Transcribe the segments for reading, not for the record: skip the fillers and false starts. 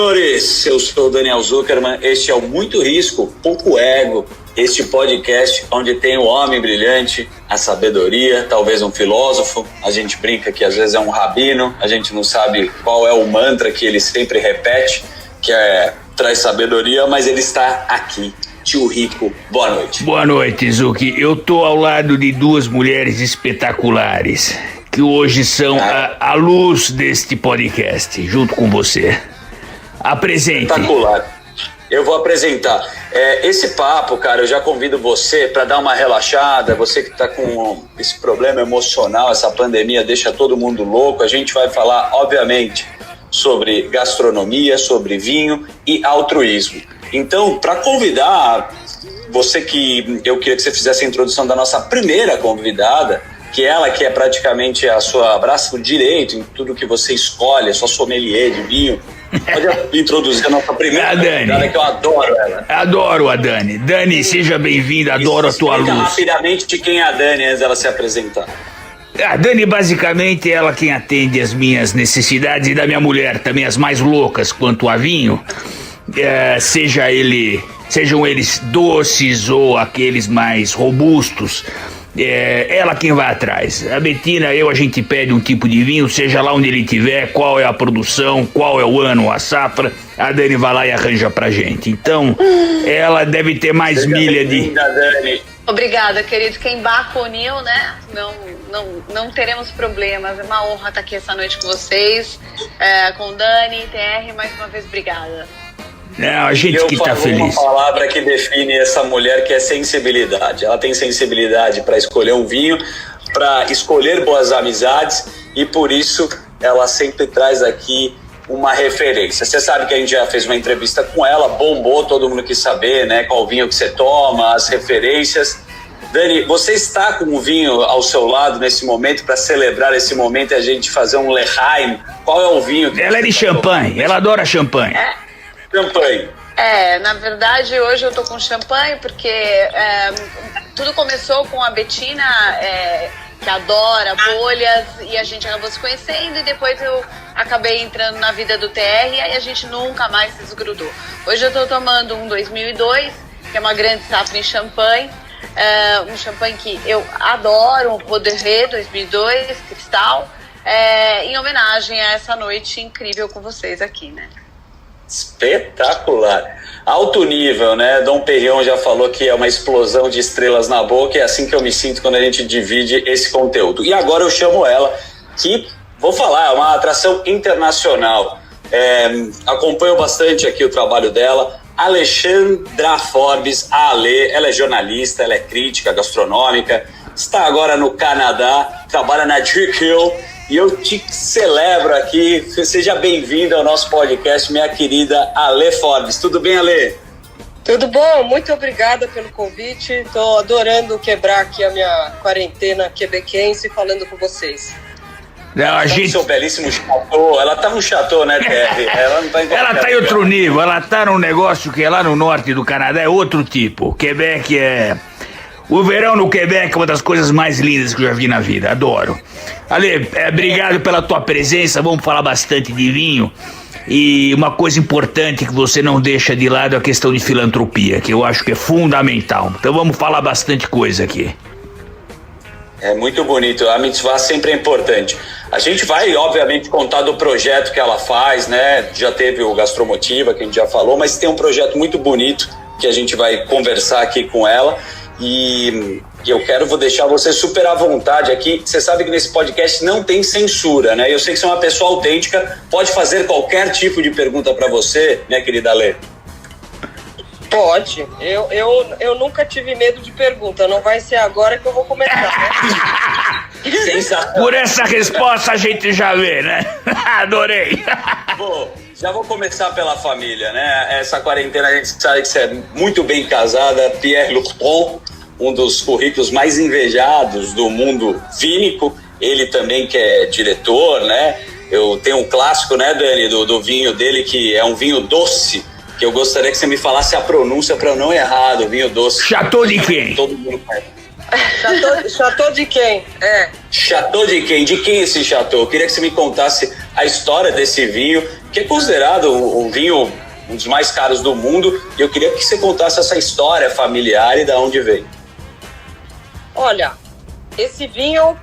Senhores, eu sou o Daniel Zuckerman, este é o Muito Risco, Pouco Ego, este podcast onde tem o homem brilhante, a sabedoria, talvez um filósofo, a gente brinca que às vezes é um rabino, a gente não sabe qual é o mantra que ele sempre repete, que traz sabedoria, mas ele está aqui. Tio Rico, boa noite. Boa noite, Zuki. Eu tô ao lado de duas mulheres espetaculares, que hoje são a luz deste podcast, junto com você. Apresente. Espetacular. Eu vou apresentar. Esse papo, cara, eu já convido você para dar uma relaxada, você que tá com esse problema emocional, essa pandemia deixa todo mundo louco. A gente vai falar, obviamente, sobre gastronomia, sobre vinho e altruísmo. Então, para convidar você, eu queria que você fizesse a introdução da nossa primeira convidada, que ela que é praticamente a sua braço direito em tudo que você escolhe, a sua sommelier de vinho. Pode introduzir a nossa primeira convidada, que eu adoro ela. Adoro a Dani. Dani, seja bem-vinda, adoro a tua luz. Rapidamente quem é a Dani antes dela se apresentar. A Dani, basicamente, é ela quem atende as minhas necessidades e da minha mulher, também as mais loucas quanto a vinho. Sejam eles doces ou aqueles mais robustos, ela quem vai atrás. A Betina, a gente pede um tipo de vinho, seja lá onde ele estiver, qual é a produção, qual é o ano, a safra, a Dani vai lá e arranja pra gente. Então, ela deve ter mais milha de... Dani. Obrigada, querido. Quem barco uniu, né? Não teremos problemas. É uma honra estar aqui essa noite com vocês, com Dani, TR, mais uma vez, obrigada. Não, a gente que tá feliz. Uma palavra que define essa mulher, que é sensibilidade. Ela tem sensibilidade para escolher um vinho, para escolher boas amizades, e por isso ela sempre traz aqui uma referência. Você sabe que a gente já fez uma entrevista com ela, bombou, todo mundo quis saber, né, qual vinho que você toma, as referências. Dani, você está com um vinho ao seu lado nesse momento para celebrar esse momento e a gente fazer um L'Chaim? Qual é o vinho que ela é de champanhe, ela adora champanhe. Champanhe. Na verdade, hoje eu tô com champanhe porque tudo começou com a Betina, que adora bolhas, e a gente acabou se conhecendo, e depois eu acabei entrando na vida do TR, e aí a gente nunca mais se desgrudou. Hoje eu tô tomando um 2002, que é uma grande safra em champanhe, um champanhe que eu adoro, um Roderé 2002, cristal, em homenagem a essa noite incrível com vocês aqui, né? Espetacular. Alto nível, né? Dom Perignon já falou que é uma explosão de estrelas na boca, é assim que eu me sinto quando a gente divide esse conteúdo. E agora eu chamo ela, que, vou falar, é uma atração internacional. Acompanho bastante aqui o trabalho dela. Alexandra Forbes, a Ale, ela é jornalista, ela é crítica gastronômica, está agora no Canadá, trabalha na GQ. E eu te celebro aqui, seja bem-vinda ao nosso podcast, minha querida Ale Forbes. Tudo bem, Ale? Tudo bom, muito obrigada pelo convite. Estou adorando quebrar aqui a minha quarentena quebequense falando com vocês. Não, a gente... Seu belíssimo chateau, ela tá no chateau, né, TR? Ela não tá em Ela tá em outro nível, ela tá num negócio que é lá no norte do Canadá, é outro tipo. Quebec O verão no Quebec é uma das coisas mais lindas que eu já vi na vida, adoro. Ale, obrigado pela tua presença, vamos falar bastante de vinho. E uma coisa importante que você não deixa de lado é a questão de filantropia, que eu acho que é fundamental. Então vamos falar bastante coisa aqui. É muito bonito, a mitzvah sempre é importante. A gente vai, obviamente, contar do projeto que ela faz, né? Já teve o Gastromotiva, que a gente já falou, mas tem um projeto muito bonito que a gente vai conversar aqui com ela. E vou deixar você super à vontade aqui. Você sabe que nesse podcast não tem censura, né? Eu sei que você é uma pessoa autêntica, pode fazer qualquer tipo de pergunta para você, minha querida Lê. Pode. Eu nunca tive medo de pergunta. Não vai ser agora que eu vou começar, né? Sensacional. Por essa resposta a gente já vê, né? Adorei. Já vou começar pela família, né? Essa quarentena a gente sabe que você é muito bem casada. Pierre Lurton, um dos currículos mais invejados do mundo vínico. Ele também que é diretor, né? Eu tenho um clássico, né, Dani, do vinho dele, que é um vinho doce, que eu gostaria que você me falasse a pronúncia para eu não errar, do vinho doce. Chateau de quem? Todo mundo conhece. Chateau de quem? Chateau de quem? De quem esse chateau? Eu queria que você me contasse a história desse vinho que é considerado um vinho um dos mais caros do mundo, e eu queria que você contasse essa história familiar e de onde veio. Olha, esse vinho,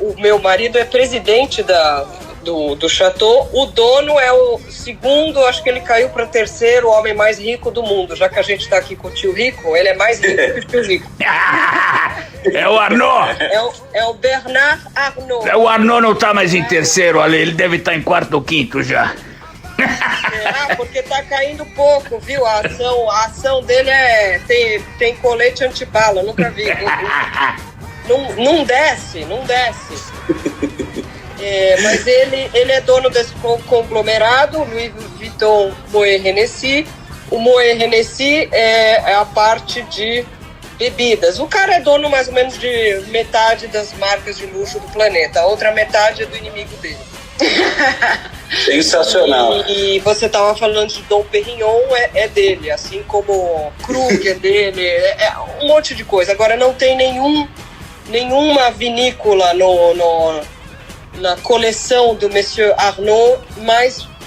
o meu marido é presidente do Chateau, o dono é o segundo, acho que ele caiu para terceiro homem mais rico do mundo, já que a gente está aqui com o tio Rico, ele é mais rico que o tio Rico. É o Arnaud! É o Bernard Arnault. O Arnaud não tá mais em terceiro ali, ele deve estar em quarto ou quinto já. Porque tá caindo pouco, viu? A ação dele tem colete antibala, nunca vi. Não desce. Mas ele é dono desse conglomerado, Louis Vuitton Moet Hennessy. O Moet Hennessy é a parte de bebidas. O cara é dono mais ou menos de metade das marcas de luxo do planeta, a outra metade é do inimigo dele. Sensacional. E você estava falando de Dom Perignon, é dele, assim como Krug é dele, é um monte de coisa. Agora não tem nenhuma vinícola na coleção do Monsieur Arnault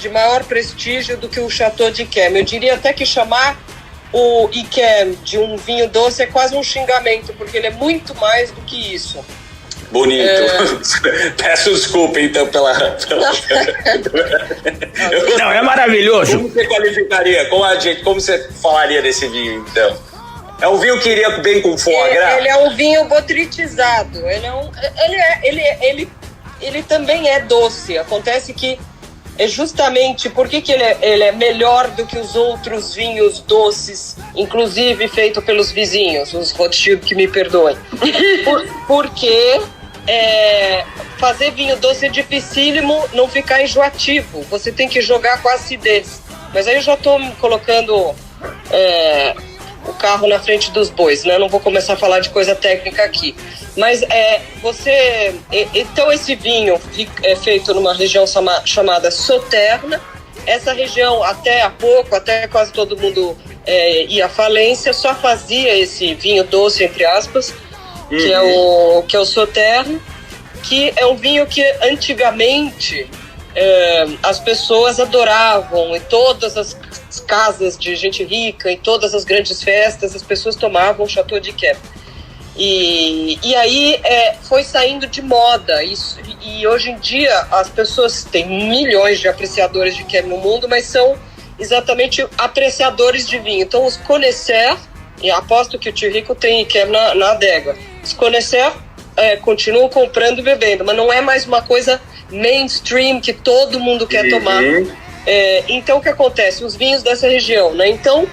de maior prestígio do que o Chateau d'Yquem. Eu diria até que chamar o Yquem de um vinho doce é quase um xingamento, porque ele é muito mais do que isso. Bonito. Peço desculpa, então, pela... Não, é maravilhoso. Como você qualificaria? Como você falaria desse vinho, então? É um vinho que iria bem com foie gras? Ele é um vinho botrytizado. Ele também é doce. Acontece que é justamente porque que ele é melhor do que os outros vinhos doces, inclusive feito pelos vizinhos, os Rothschild que me perdoem. Porque fazer vinho doce é dificílimo, não ficar enjoativo. Você tem que jogar com a acidez. Mas aí eu já estou colocando o carro na frente dos bois, né? Não vou começar a falar de coisa técnica aqui. Mas então esse vinho é feito numa região chamada Sauternes. Essa região até quase todo mundo ia à falência, só fazia esse vinho doce, entre aspas, que é o Sauternes, que é um vinho que antigamente as pessoas adoravam, em todas as casas de gente rica, em todas as grandes festas, as pessoas tomavam o Chateau d'Yquem. E aí foi saindo de moda isso, e hoje em dia as pessoas têm milhões de apreciadores de Yquem no mundo, mas são exatamente apreciadores de vinho. Então os connoisseurs, e aposto que o tio Rico tem Yquem na adega, os connoisseurs continuam comprando e bebendo, mas não é mais uma coisa mainstream que todo mundo quer tomar. Então o que acontece? Os vinhos dessa região, né? Então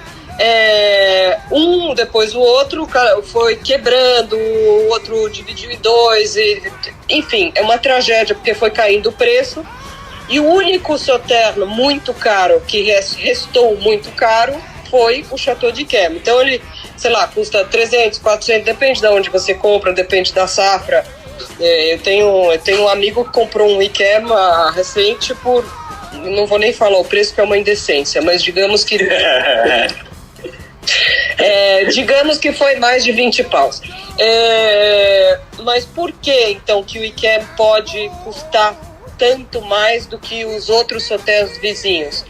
um depois o outro foi quebrando, o outro dividiu em dois, enfim, é uma tragédia porque foi caindo o preço, e o único Sauternes muito caro que restou muito caro foi o Chateau d'Yquem. Então ele, sei lá, custa 300, 400, depende de onde você compra, depende da safra. Eu tenho um amigo que comprou um Yquem recente por, não vou nem falar o preço que é uma indecência, mas digamos que digamos que foi mais de 20 paus. Mas por que então que o Yquem pode custar tanto mais do que os outros Sauternes vizinhos?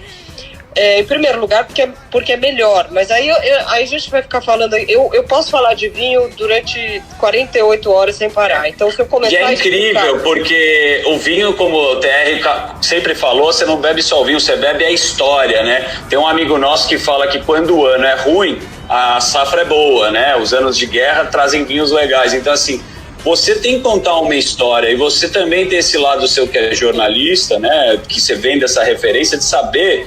Em primeiro lugar, porque é melhor, mas aí a gente vai ficar falando. Eu posso falar de vinho durante 48 horas sem parar. Então, se eu começar e é incrível, porque o vinho, como o TR sempre falou, você não bebe só o vinho, você bebe a história, né? Tem um amigo nosso que fala que quando o ano é ruim, a safra é boa, né? Os anos de guerra trazem vinhos legais. Então, assim, você tem que contar uma história, e você também tem esse lado seu que é jornalista, né, que você vem dessa referência de saber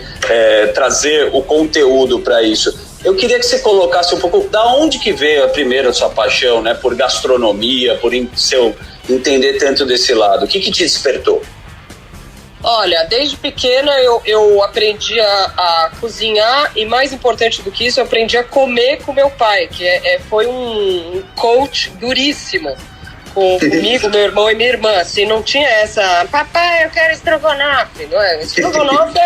trazer o conteúdo para isso. Eu queria que você colocasse um pouco da onde que veio a primeira sua paixão, né, por gastronomia, por entender tanto desse lado. O que te despertou? Olha, desde pequena eu aprendi a cozinhar, e mais importante do que isso, eu aprendi a comer com meu pai, que foi um coach duríssimo comigo, meu irmão e minha irmã. Assim, não tinha essa, papai, eu quero estrogonofe, não é? Estrogonofe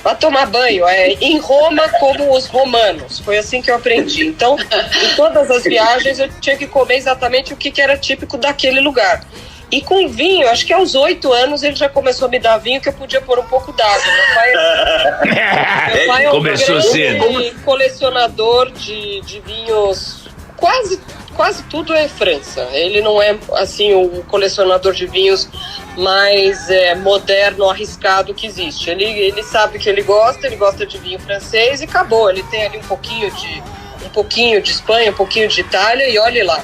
para tomar banho, em Roma como os romanos. Foi assim que eu aprendi. Então, em todas as viagens eu tinha que comer exatamente o que era típico daquele lugar. E com vinho, acho que aos 8 anos ele já começou a me dar vinho que eu podia pôr um pouco d'água. Meu pai é um Começou grande colecionador de vinhos, quase tudo é França. Ele não é, assim, o colecionador de vinhos mais moderno, arriscado que existe. Ele sabe que ele gosta de vinho francês e acabou. Ele tem ali um pouquinho de Espanha, um pouquinho de Itália e olhe lá.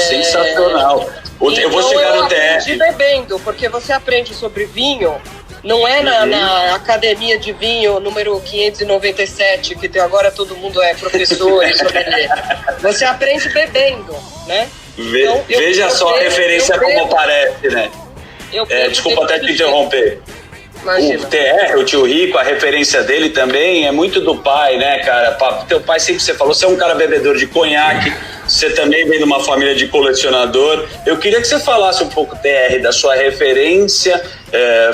Sensacional. Eu vou chegar no TR. Aprendi bebendo, porque você aprende sobre vinho, não é na academia de vinho número 597, que agora todo mundo é professor e sommelier. Você aprende bebendo, né? Veja só a referência como parece, né? Desculpa até te interromper. Imagina. O TR, o tio Rico, a referência dele também é muito do pai, né, cara? Teu pai sempre, você falou, você é um cara bebedor de conhaque, você também vem de uma família de colecionador. Eu queria que você falasse um pouco, TR, da sua referência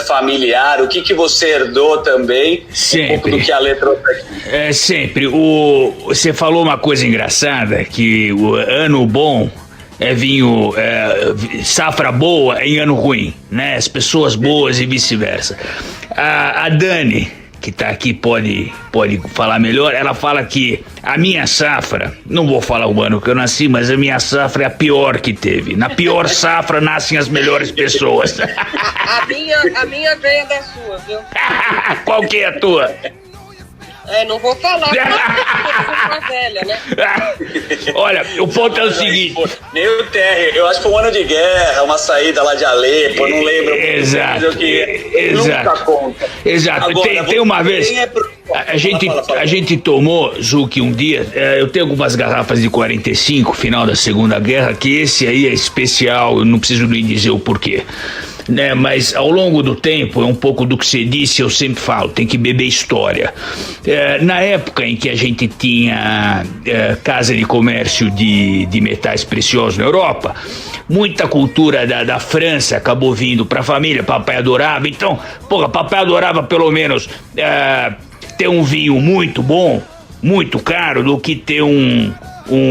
familiar, o que você herdou também, sempre. Um pouco do que a letra aqui. Sempre. Você falou uma coisa engraçada, que o ano bom é vinho, safra boa em ano ruim, né? As pessoas boas e vice-versa. A Dani, que tá aqui, pode falar melhor, ela fala que a minha safra, não vou falar o ano que eu nasci, mas a minha safra é a pior que teve. Na pior safra nascem as melhores pessoas. A minha ganha da sua, viu? Qual que é a tua? Não vou falar, porque eu sou uma velha, né? Olha, o ponto é o seguinte. Meu TR, eu acho que foi um ano de guerra, uma saída lá de Alepo, eu não lembro. Exato. Nunca conta. Exato. Agora, tem uma vez. A gente tomou, Zuki, um dia. Eu tenho algumas garrafas de 45, final da Segunda Guerra, que esse aí é especial, eu não preciso nem dizer o porquê. Né, mas ao longo do tempo, é um pouco do que você disse, eu sempre falo, tem que beber história. Na época em que a gente tinha casa de comércio de metais preciosos na Europa, muita cultura da França acabou vindo pra família, papai adorava, então, papai adorava pelo menos ter um vinho muito bom, muito caro, do que ter um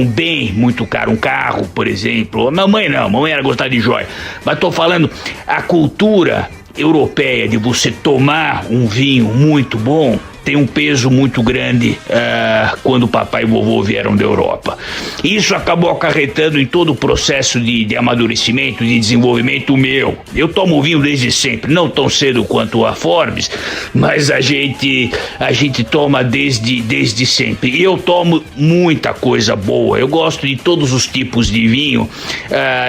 bem muito caro, um carro, por exemplo. Mamãe não, mamãe era gostar de joia. Mas tô falando, a cultura europeia de você tomar um vinho muito bom tem um peso muito grande quando o papai e o vovô vieram da Europa. Isso acabou acarretando em todo o processo de amadurecimento, de desenvolvimento meu. Eu tomo vinho desde sempre, não tão cedo quanto a Forbes, mas a gente toma desde sempre. E eu tomo muita coisa boa, eu gosto de todos os tipos de vinho,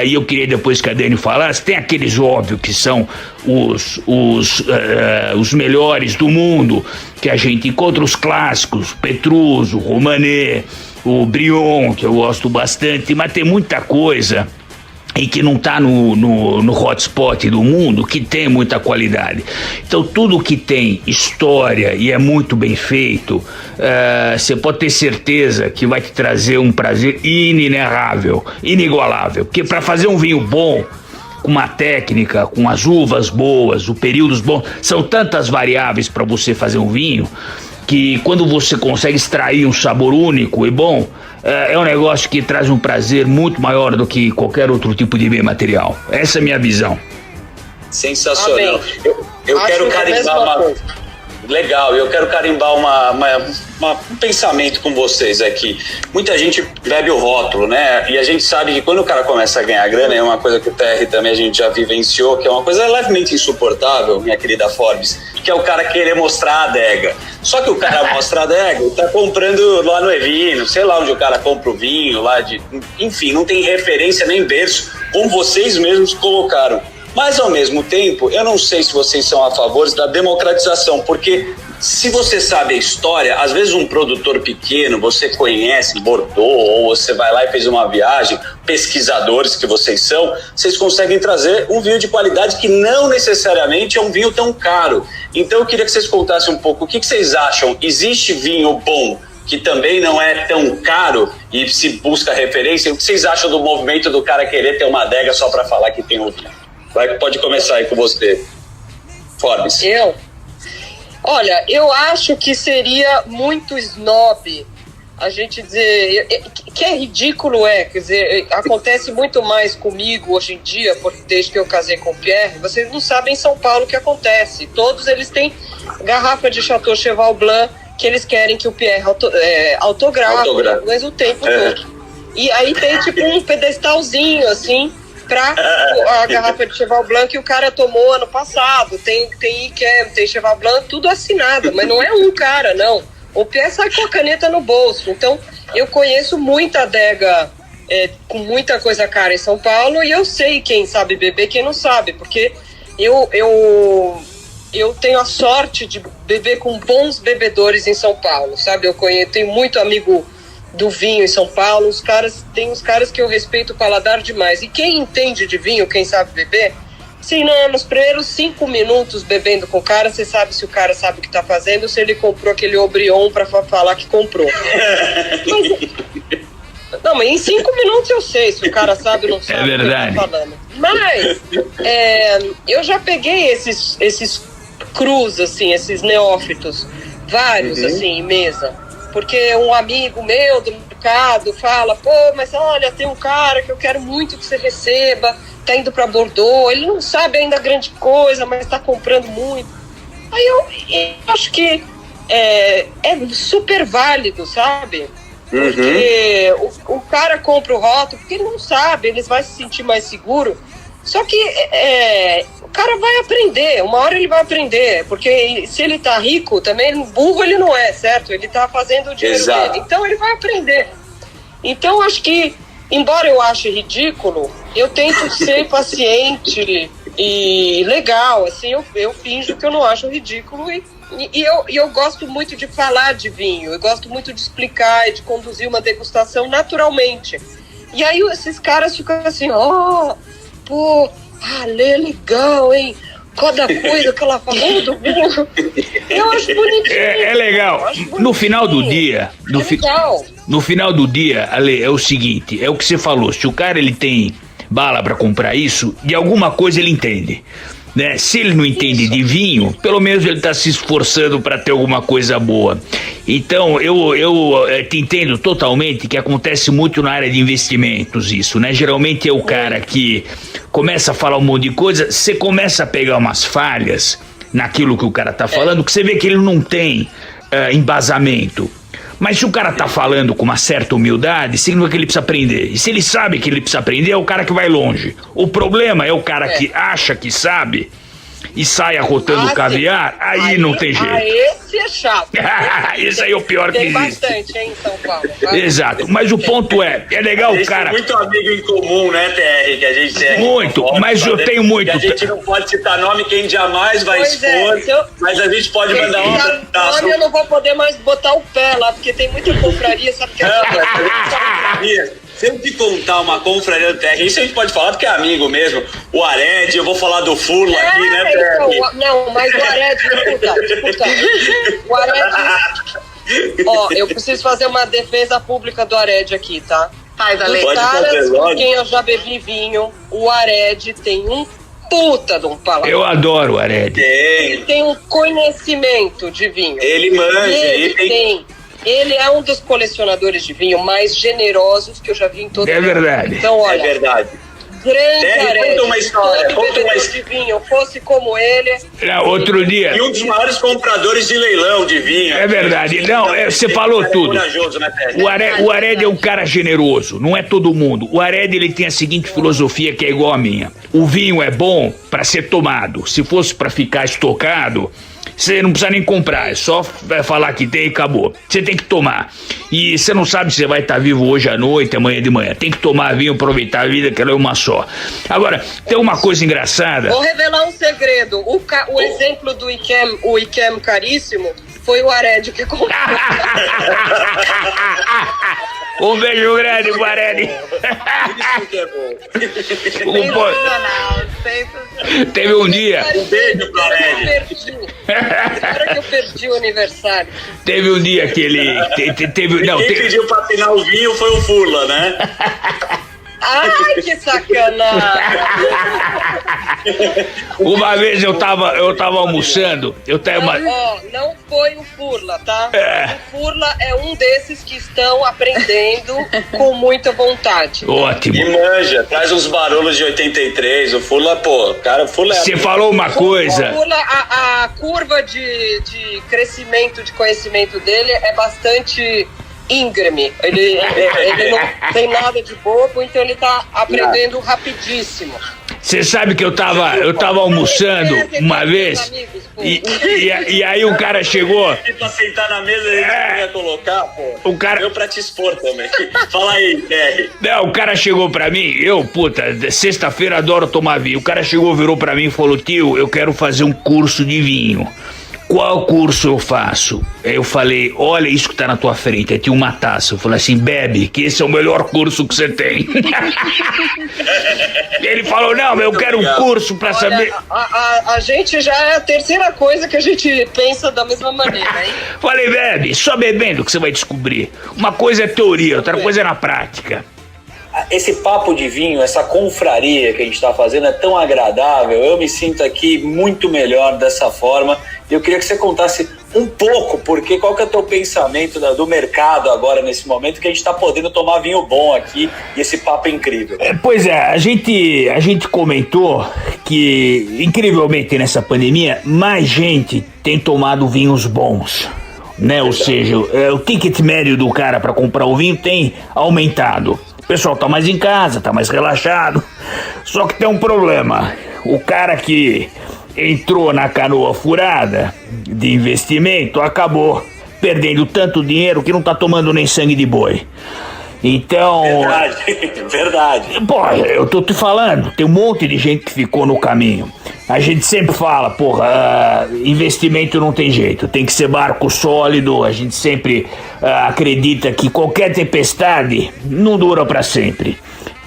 e eu queria depois que a Dani falasse, tem aqueles óbvios que são os melhores do mundo, que a gente encontra os clássicos, Petrus, o Romanée, o Brion, que eu gosto bastante, mas tem muita coisa e que não está no hotspot do mundo, que tem muita qualidade. Então tudo que tem história e é muito bem feito, você pode ter certeza que vai te trazer um prazer inenarrável, inigualável, porque para fazer um vinho bom, com uma técnica, com as uvas boas, os períodos bons, são tantas variáveis para você fazer um vinho, que quando você consegue extrair um sabor único e bom, é um negócio que traz um prazer muito maior do que qualquer outro tipo de bem material. Essa é a minha visão. Sensacional. Eu quero carimbar Legal, eu quero carimbar um pensamento com vocês aqui. Muita gente bebe o rótulo, né? E a gente sabe que quando o cara começa a ganhar grana, é uma coisa que o TR também a gente já vivenciou, que é uma coisa levemente insuportável, minha querida Forbes, que é o cara querer mostrar a adega. Só que o cara mostra a adega e tá comprando lá no Evino, sei lá onde o cara compra o vinho, enfim, não tem referência nem berço, como vocês mesmos colocaram. Mas, ao mesmo tempo, eu não sei se vocês são a favor da democratização, porque se você sabe a história, às vezes um produtor pequeno, você conhece Bordeaux, ou você vai lá e fez uma viagem, pesquisadores que vocês são, vocês conseguem trazer um vinho de qualidade que não necessariamente é um vinho tão caro. Então, eu queria que vocês contassem um pouco o que vocês acham. Existe vinho bom que também não é tão caro e se busca referência? O que vocês acham do movimento do cara querer ter uma adega só para falar que tem um vinho? Pode começar aí com você, Forbes. Olha, eu acho que seria muito snob a gente dizer que é ridículo, quer dizer, acontece muito mais comigo hoje em dia, porque desde que eu casei com o Pierre, vocês não sabem em São Paulo o que acontece. Todos eles têm garrafa de Chateau Cheval Blanc que eles querem que o Pierre autografe, mas o tempo todo. E aí tem tipo um pedestalzinho assim pra a garrafa de Cheval Blanc que o cara tomou ano passado. Tem Yquem, tem Cheval Blanc, tudo assinado, mas não é um cara, não. O Pierre sai com a caneta no bolso. Então, eu conheço muita adega com muita coisa cara em São Paulo e eu sei quem sabe beber e quem não sabe, porque eu tenho a sorte de beber com bons bebedores em São Paulo, sabe? Tenho muito amigo do vinho em São Paulo, tem uns caras que eu respeito o paladar demais. E quem entende de vinho, quem sabe beber, sim, nos primeiros 5 minutos bebendo com o cara, você sabe se o cara sabe o que tá fazendo, se ele comprou aquele Obrion pra falar que comprou. Mas em 5 minutos eu sei se o cara sabe ou não sabe o que ele tá falando. Mas eu já peguei esses crus, assim, esses neófitos, vários, assim, em mesa. Porque um amigo meu do mercado fala, pô, mas olha, tem um cara que eu quero muito que você receba, tá indo pra Bordeaux, ele não sabe ainda grande coisa, mas tá comprando muito. Aí eu acho que é super válido, sabe? Porque o cara compra o rótulo porque ele não sabe, ele vai se sentir mais seguro. Só que o cara vai aprender, uma hora ele vai aprender, porque se ele tá rico também, burro ele não é, certo? Ele tá fazendo o dinheiro dele, então ele vai aprender. Então acho que, embora eu ache ridículo, eu tento ser paciente e legal, assim, eu finjo que eu não acho ridículo e eu gosto muito de falar de vinho, eu gosto muito de explicar e de conduzir uma degustação naturalmente. E aí esses caras ficam assim, pô, legal, hein? Cada coisa que ela falou do vinho. Eu acho bonitinho. É legal. No final do dia. No final do dia, Ale, é o seguinte: é o que você falou. Se o cara ele tem bala pra comprar isso, de alguma coisa ele entende. Né? Se ele não entende de vinho, pelo menos ele tá se esforçando para ter alguma coisa boa. Então, eu te entendo totalmente que acontece muito na área de investimentos isso, né? Geralmente é o cara que começa a falar um monte de coisa, você começa a pegar umas falhas naquilo que o cara tá falando, que você vê que ele não tem embasamento. Mas se o cara tá falando com uma certa humildade, significa que ele precisa aprender. E se ele sabe que ele precisa aprender, é o cara que vai longe. O problema é o cara que acha que sabe e sai arrotando caviar, aí não tem jeito. Esse é chato. Esse aí é o pior que existe. Tem bastante, hein, em São Paulo. Exato, mas o ponto é legal o cara... Tem muito amigo em comum, né, TR, que a gente tem aqui. Muito, mas eu tenho muito... Que a gente não pode citar nome, quem jamais vai expor, mas a gente pode mandar um abraço. Eu não vou poder mais botar o pé lá, porque tem muita confraria, sabe que Se eu te contar uma confraria do TR, isso a gente pode falar porque é amigo mesmo. O Ared, eu vou falar do Furla aqui, né, TR? Então, não, mas o Ared, escuta. O Ared... eu preciso fazer uma defesa pública do Ared aqui, tá? Faz a lei. Os caras com quem eu já bebi vinho, o Ared tem um puta de um paladar. Eu adoro o Ared. Ele tem um conhecimento de vinho. Ele manja. Ele é um dos colecionadores de vinho mais generosos que eu já vi em todo o mundo. É verdade. Então, olha, é verdade. Grande conta uma história. Conta uma de vinho fosse como ele. Outro dia. E um dos maiores compradores de leilão de vinho. É verdade. Não, você falou tudo. Corajoso, né, o Ared é um cara generoso, não é todo mundo. O Ared ele tem a seguinte filosofia que é igual a minha. O vinho é bom para ser tomado. Se fosse para ficar estocado, você não precisa nem comprar, é só falar que tem e acabou. Você tem que tomar. E você não sabe se você vai estar vivo hoje à noite, amanhã de manhã. Tem que tomar vinho, aproveitar a vida, que ela é uma só. Agora, tem uma coisa engraçada. Vou revelar um segredo. O exemplo do Yquem caríssimo foi o Ared que comprou. Um beijo grande, Guarani. Isso que é bom. Teve um dia. Um beijo pro Ared. Agora que eu perdi o aniversário. Teve um dia que ele. Quem pediu pra afinar o vinho foi o Furla, né? Ai, que sacanagem! Uma vez eu tava almoçando, Não foi o Furla, tá? É. O Furla é um desses que estão aprendendo com muita vontade. Ótimo. E manja, traz uns barulhos de 83, o Furla, pô, cara, o Furla é... Você falou uma coisa. O Furla, a curva de crescimento, de conhecimento dele é bastante íngreme. Ele não tem nada de bobo, então ele tá aprendendo rapidíssimo. Você sabe que eu tava almoçando uma vez e aí o cara chegou. Pra sentar na mesa ele não ia colocar, pô. O cara... Eu pra te expor também. Fala aí, R. Não, o cara chegou pra mim, sexta-feira adoro tomar vinho. O cara virou pra mim e falou: tio, eu quero fazer um curso de vinho. Qual curso eu faço? Eu falei: olha isso que tá na tua frente, tinha uma taça. Eu falei assim: bebe, que esse é o melhor curso que você tem. Ele falou: não, eu quero um curso pra saber. A gente já é a terceira coisa que a gente pensa da mesma maneira, hein? Falei: bebe, só bebendo que você vai descobrir. Uma coisa é teoria, outra coisa é na prática. Esse papo de vinho, essa confraria que a gente tá fazendo é tão agradável. Eu me sinto aqui muito melhor dessa forma. Eu queria que você contasse um pouco, porque qual que é o teu pensamento do mercado agora, nesse momento, que a gente tá podendo tomar vinho bom aqui e esse papo é incrível. Pois é, a gente comentou que, incrivelmente nessa pandemia, mais gente tem tomado vinhos bons, né? Ou seja, o ticket médio do cara para comprar o vinho tem aumentado. O pessoal tá mais em casa, tá mais relaxado. Só que tem um problema. O cara que entrou na canoa furada de investimento acabou perdendo tanto dinheiro que não tá tomando nem sangue de boi. Então... Verdade. Pô, eu tô te falando, tem um monte de gente que ficou no caminho. A gente sempre fala, porra, investimento não tem jeito, tem que ser barco sólido. A gente sempre acredita que qualquer tempestade não dura pra sempre.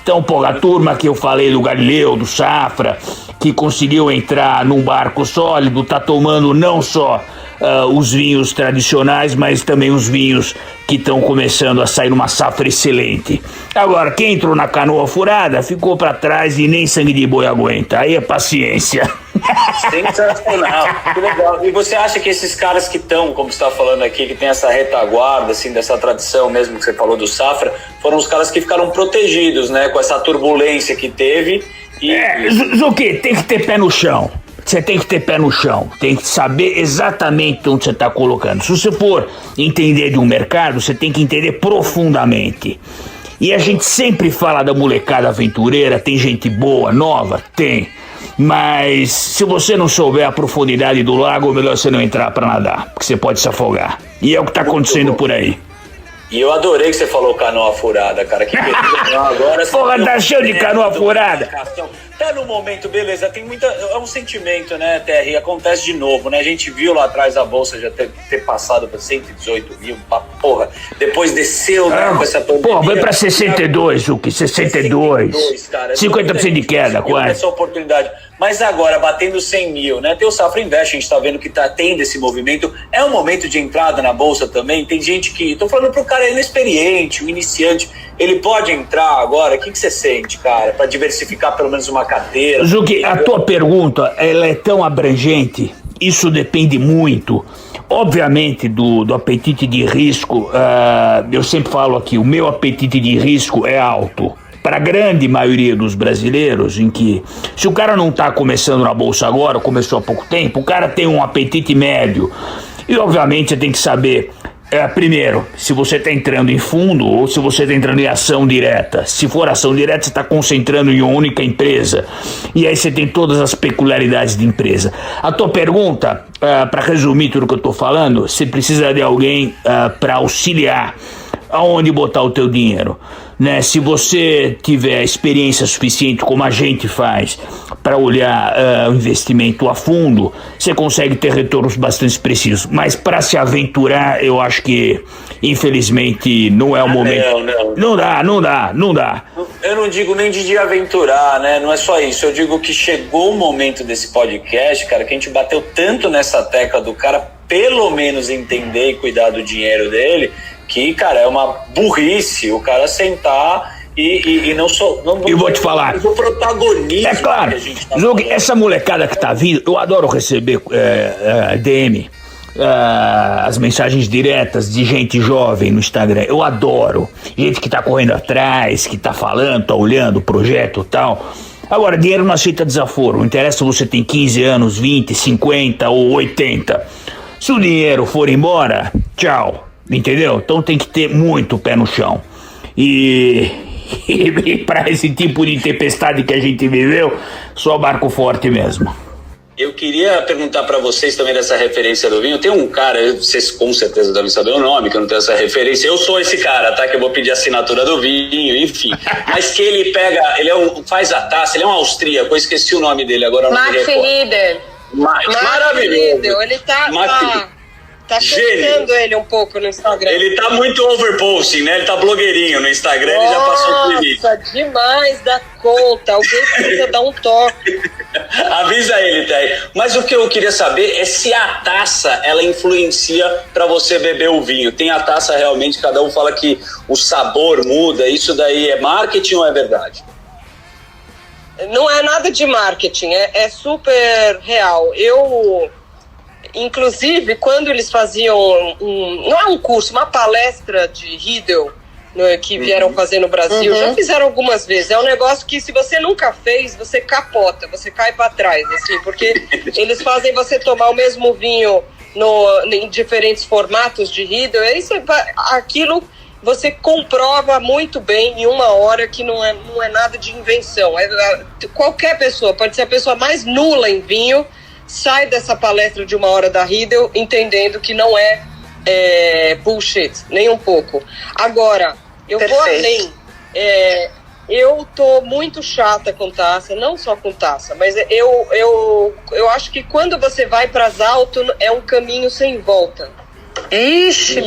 Então, pô, a turma que eu falei do Galileu, do Safra, que conseguiu entrar num barco sólido, tá tomando não só os vinhos tradicionais, mas também os vinhos que estão começando a sair numa safra excelente. Agora, quem entrou na canoa furada ficou pra trás e nem sangue de boi aguenta. Aí é paciência. Sensacional, que legal. E você acha que esses caras que estão, como você está falando aqui, que tem essa retaguarda, assim, dessa tradição mesmo que você falou do Safra, foram os caras que ficaram protegidos, né, com essa turbulência que teve? Zuki, tem que ter pé no chão. Você tem que ter pé no chão, tem que saber exatamente onde você está colocando. Se você for entender de um mercado, você tem que entender profundamente. E a gente sempre fala da molecada aventureira, tem gente boa, nova? Tem. Mas se você não souber a profundidade do lago, é melhor você não entrar para nadar, porque você pode se afogar. E é o que está acontecendo por aí. E eu adorei que você falou canoa furada, cara. Que beleza. Agora, porra, tá cheio de canoa furada. Tá no momento, beleza, tem muita... É um sentimento, né, TR? Acontece de novo, né? A gente viu lá atrás a bolsa já ter passado pra 118 mil, porra. Depois desceu, né, com essa pandemia. Porra, vai pra 62, o que? 62. Cara. 50% de queda, quase. Essa oportunidade. Mas agora, batendo 100 mil, né? Tem o Safra Invest, a gente tá vendo que tá tendo esse movimento. É um momento de entrada na bolsa também. Tem gente que... Tô falando pro cara inexperiente, o iniciante. Ele pode entrar agora? O que você sente, cara? Pra diversificar pelo menos uma carteira. Zuki, a tua pergunta, ela é tão abrangente. Isso depende muito. Obviamente, do apetite de risco. Eu sempre falo aqui, o meu apetite de risco é alto. Para a grande maioria dos brasileiros, em que se o cara não está começando na bolsa agora, começou há pouco tempo, o cara tem um apetite médio. E obviamente você tem que saber, primeiro, se você está entrando em fundo ou se você está entrando em ação direta. Se for ação direta, você está concentrando em uma única empresa. E aí você tem todas as peculiaridades de empresa. A tua pergunta, para resumir tudo que eu estou falando, você precisa de alguém para auxiliar aonde botar o teu dinheiro, né? Se você tiver experiência suficiente, como a gente faz, para olhar o investimento a fundo, você consegue ter retornos bastante expressivos. Mas para se aventurar, eu acho que, infelizmente, não é o momento. Não dá. Eu não digo nem de aventurar, né? Não é só isso. Eu digo que chegou o momento desse podcast, cara, que a gente bateu tanto nessa tecla do cara pelo menos entender e cuidar do dinheiro dele, que, cara, é uma burrice o cara sentar e não só... Não, eu vou te falar. O protagonismo. É claro, que a gente tá Zug, essa molecada que tá vindo, eu adoro receber DM, as mensagens diretas de gente jovem no Instagram. Eu adoro. Gente que tá correndo atrás, que tá falando, tá olhando o projeto e tal. Agora, dinheiro não aceita desaforo. Não interessa se você tem 15 anos, 20, 50 ou 80. Se o dinheiro for embora, tchau. Entendeu? Então tem que ter muito pé no chão. E para esse tipo de tempestade que a gente viveu, só barco forte mesmo. Eu queria perguntar para vocês também dessa referência do vinho. Tem um cara, vocês com certeza devem saber o nome, que eu não tenho essa referência. Eu sou esse cara, tá? Que eu vou pedir a assinatura do vinho, enfim. Mas que ele pega, faz a taça, ele é um austríaco, eu esqueci o nome dele agora. Max Rieder. Maravilhoso. Ele tá testando ele um pouco no Instagram. Ele tá muito overposting, né? Ele tá blogueirinho no Instagram, ele já passou por limite. Nossa, demais da conta. Alguém precisa dar um toque. Avisa ele, Thay. Mas o que eu queria saber é se a taça, ela influencia pra você beber o vinho. Tem a taça realmente, cada um fala que o sabor muda. Isso daí é marketing ou é verdade? Não é nada de marketing, é super real. Inclusive, quando eles faziam não é um curso, uma palestra de Riedel, que vieram fazer no Brasil, já fizeram algumas vezes. É um negócio que, se você nunca fez, você capota, você cai para trás, assim, porque eles fazem você tomar o mesmo vinho em diferentes formatos de Riedel, aí aquilo você comprova muito bem em uma hora que não é nada de invenção. Qualquer pessoa, pode ser a pessoa mais nula em vinho, sai dessa palestra de uma hora da Riedel entendendo que não é bullshit, nem um pouco. Agora, eu vou além. Eu tô muito chata com taça, não só com taça, mas eu acho que quando você vai para as altas é um caminho sem volta. Ixi,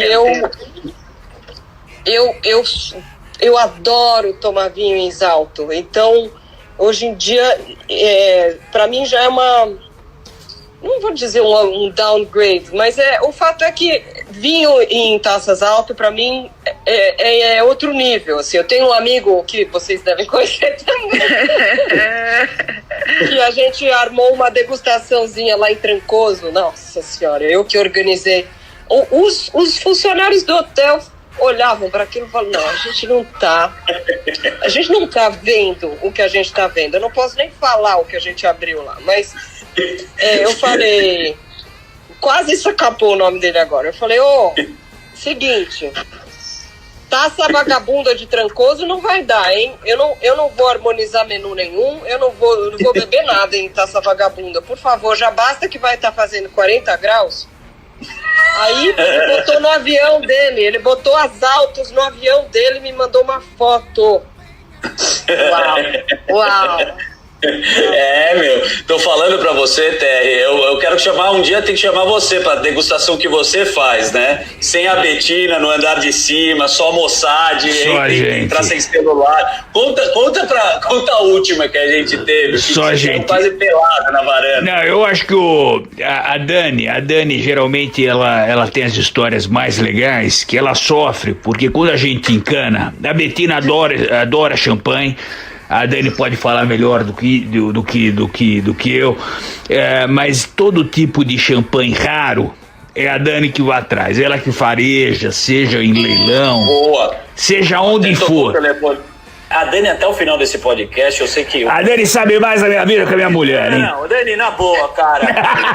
eu adoro tomar vinho em Exalto. Então, hoje em dia, para mim já é não vou dizer um downgrade, mas o fato é que vinho em taças altas, para mim, é outro nível. Assim, eu tenho um amigo que vocês devem conhecer também, que a gente armou uma degustaçãozinha lá em Trancoso. Nossa Senhora, eu que organizei. Os funcionários do hotel olhavam para aquilo e falavam, não, a gente não tá vendo o que a gente tá vendo. Eu não posso nem falar o que a gente abriu lá, mas eu falei, quase escapou o nome dele agora. Eu falei, seguinte, taça vagabunda de Trancoso não vai dar, hein? Eu não vou harmonizar menu nenhum, eu não vou beber nada em taça vagabunda. Por favor, já basta que vai estar fazendo 40 graus. Aí ele botou no avião dele, ele botou as altas no avião dele e me mandou uma foto. Uau. Tô falando pra você, Terry, eu quero chamar, um dia tem que chamar você pra degustação que você faz, né? Sem a Betina no andar de cima, só Mossad, entrar sem celular. Conta a última que a gente teve. Só que gente. Quase pelado na varanda. Não, eu acho que a Dani geralmente ela tem as histórias mais legais, que ela sofre, porque quando a gente encana, a Betina adora champanhe. A Dani pode falar melhor do que eu, mas todo tipo de champanhe raro é a Dani que vai atrás, ela que fareja, seja em leilão, boa, seja onde for. A Dani, até o final desse podcast, eu sei que... A Dani sabe mais da minha vida que a minha mulher, hein? Não, Dani, na boa, cara.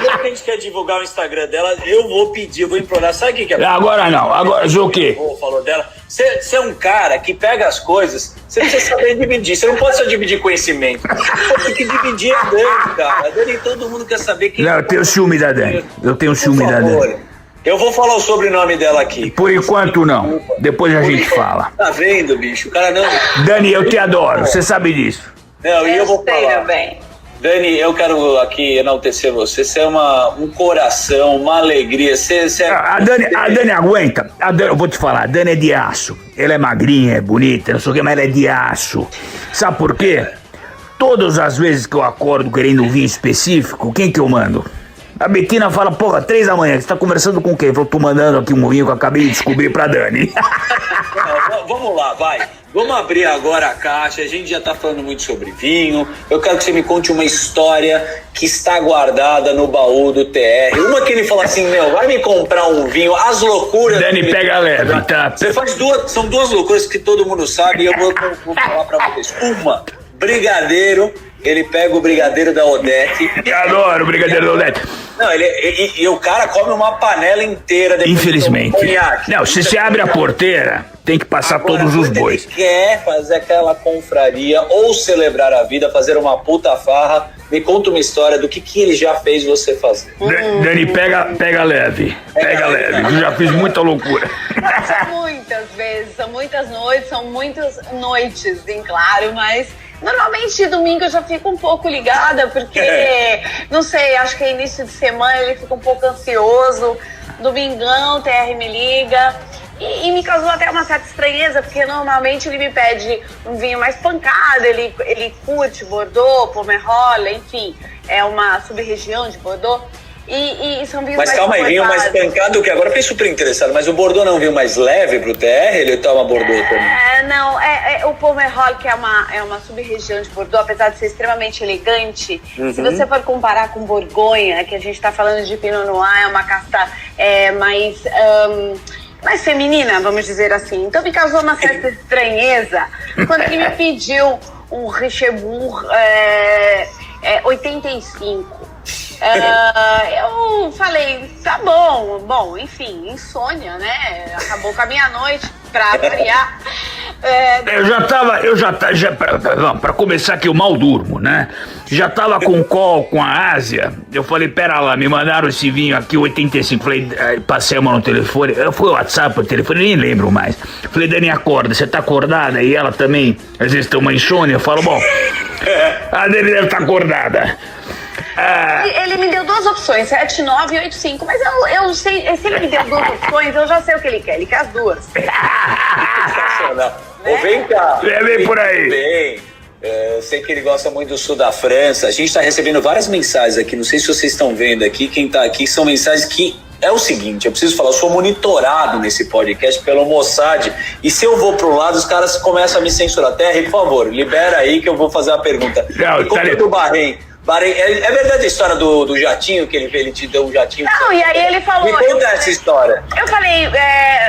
Quando a gente quer divulgar o Instagram dela, eu vou pedir, eu vou implorar. Sabe o que é? Agora não, agora o quê? Falou dela. Você é um cara que pega as coisas, você precisa saber dividir. Você não pode só dividir conhecimento. Você tem que dividir a Dani, cara. A Dani, todo mundo quer saber quem... Não, eu tenho ciúme da Dani. Eu tenho ciúme da Dani. Eu vou falar o sobrenome dela aqui. Por enquanto não. Depois a gente fala. Tá vendo, bicho? O cara não... Dani, eu te adoro. Você sabe disso. Não, e eu vou falar. Bem. Dani, eu quero aqui enaltecer você. Você é um coração, uma alegria. A Dani aguenta. Eu vou te falar, a Dani é de aço. Ela é magrinha, é bonita, não sei o que, mas ela é de aço. Sabe por quê? Todas as vezes que eu acordo querendo um vinho específico, quem que eu mando? A Betina fala, porra, 3 da manhã, você tá conversando com quem? Eu tô mandando aqui um vinho que eu acabei de descobrir pra Dani. Não, vamos lá, vai. Vamos abrir agora a caixa, a gente já tá falando muito sobre vinho. Eu quero que você me conte uma história que está guardada no baú do TR. Uma que ele falou assim, vai me comprar um vinho, as loucuras... Dani, pega leve, tá? Você faz são duas loucuras que todo mundo sabe e eu vou falar pra vocês. Uma, brigadeiro, ele pega o brigadeiro da Odete. Eu adoro o brigadeiro da Odete. Não, e o cara come uma panela inteira. Infelizmente. Não, se você abre a porteira, tem que passar agora, todos os bois. Ele quer fazer aquela confraria ou celebrar a vida, fazer uma puta farra. Me conta uma história do que ele já fez você fazer. Dani, pega leve. Pega leve. Eu já fiz muita loucura. São muitas vezes, são muitas noites, são muitas noites, em claro, mas... Normalmente domingo eu já fico um pouco ligada, porque, não sei, acho que é início de semana, ele fica um pouco ansioso. Domingão, o TR me liga. E me causou até uma certa estranheza, porque normalmente ele me pede um vinho mais pancado, ele curte Bordeaux, Pomerol, enfim, é uma sub-região de Bordeaux. E são vinhos mas mais calma aí, vinho mais pancado, que agora eu fiquei super interessado, mas o Bordeaux não é um vinho mais leve pro TR? Ele toma Bordeaux também? Não, o Pomerol, que é uma sub-região de Bordeaux, apesar de ser extremamente elegante, se você for comparar com Borgonha, que a gente tá falando de Pinot Noir, é uma casta mais feminina, vamos dizer assim. Então me causou uma certa estranheza quando ele me pediu um Richebourg 85. Eu falei, tá bom, enfim, insônia, né? Acabou com a minha noite, pra variar. Pra começar que eu mal durmo, né? Já tava com call com a Ásia. Eu falei, pera lá, me mandaram esse vinho aqui, 85. Falei, passei a mão no telefone. Foi o WhatsApp, o telefone, nem lembro mais. Falei, Dani, acorda, você tá acordada? E ela também, às vezes tem uma insônia. Eu falo, bom, a Dani deve estar acordada. Ele me deu duas opções, 79 e 85, mas eu sei, se ele me deu duas opções, eu já sei o que ele quer as duas. Sensacional. Vem cá. Vem por aí. Bem, eu sei que ele gosta muito do sul da França. A gente está recebendo várias mensagens aqui, não sei se vocês estão vendo aqui, quem está aqui, são mensagens que... É o seguinte, eu preciso falar, eu sou monitorado nesse podcast pelo Mossad, e se eu vou para um lado, os caras começam a me censurar. Terry, por favor, libera aí que eu vou fazer uma pergunta. Não, conta do Bahrein. É verdade a história do jatinho, que ele te deu um jatinho? Não, e aí ele falou... Me conta essa história. Eu falei,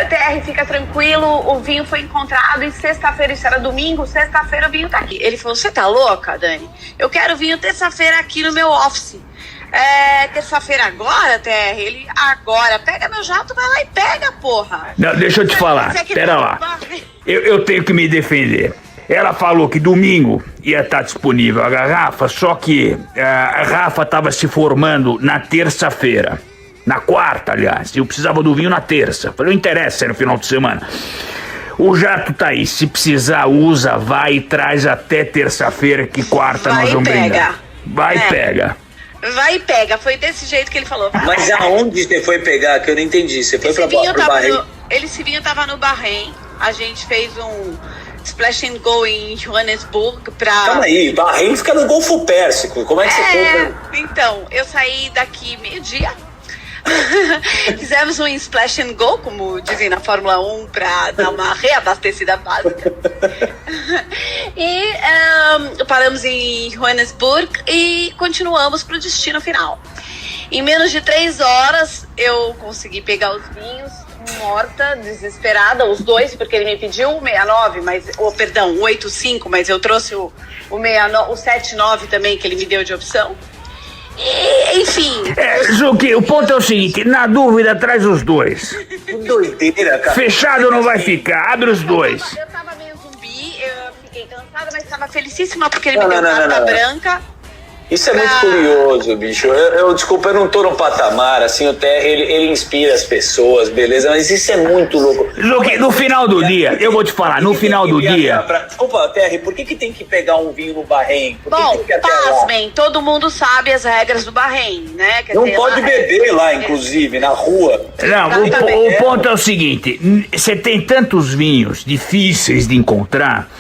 TR, fica tranquilo, o vinho foi encontrado e sexta-feira, isso era domingo, sexta-feira o vinho tá aqui. Ele falou, você tá louca, Dani? Eu quero vinho terça-feira aqui no meu office. Terça-feira agora, TR? Ele, agora, pega meu jato, vai lá e pega, porra. Não, deixa eu te falar, pera lá. Eu tenho que me defender. Ela falou que domingo ia estar disponível a garrafa, só que a garrafa estava se formando na terça-feira. Na quarta, aliás. Eu precisava do vinho na terça. Falei, não interessa, é no final de semana. O jato tá aí. Se precisar, usa, vai e traz até terça-feira, que quarta nós vamos brindar. Vai e pega. Vai e pega. Foi desse jeito que ele falou. Mas aonde você foi pegar? Que eu não entendi. Você foi pro Bahrein? Esse vinho tava no Bahrein. A gente fez um... Splash and Go em Johannesburg pra... Calma aí, Bahrein fica no Golfo Pérsico, como é que você compra? Então, eu saí daqui meio-dia, fizemos um Splash and Go, como dizem na Fórmula 1, pra dar uma reabastecida básica. E paramos em Johannesburg e continuamos pro destino final. Em menos de 3 horas, eu consegui pegar os vinhos, morta, desesperada, os dois, porque ele me pediu o 69, o 85, mas eu trouxe o 79 também, que ele me deu de opção. E, enfim. Zuki, o ponto é o seguinte, na dúvida, traz os dois. Que doideira, cara. Fechado não vai ficar, abre os dois. Eu tava meio zumbi, eu fiquei cansada, mas tava felicíssima porque ele me deu carta branca. Isso é muito curioso, bicho. Desculpa, eu não tô no patamar, assim, o TR, ele inspira as pessoas, beleza, mas isso é muito louco. No final do dia, eu vou te falar, no final do dia... Desculpa, TR, por que tem que pegar um vinho no Bahrein? Bom, pasmem, todo mundo sabe as regras do Bahrein, né? Não pode beber lá, inclusive, na rua. Não, o ponto é o seguinte, você tem tantos vinhos difíceis de encontrar...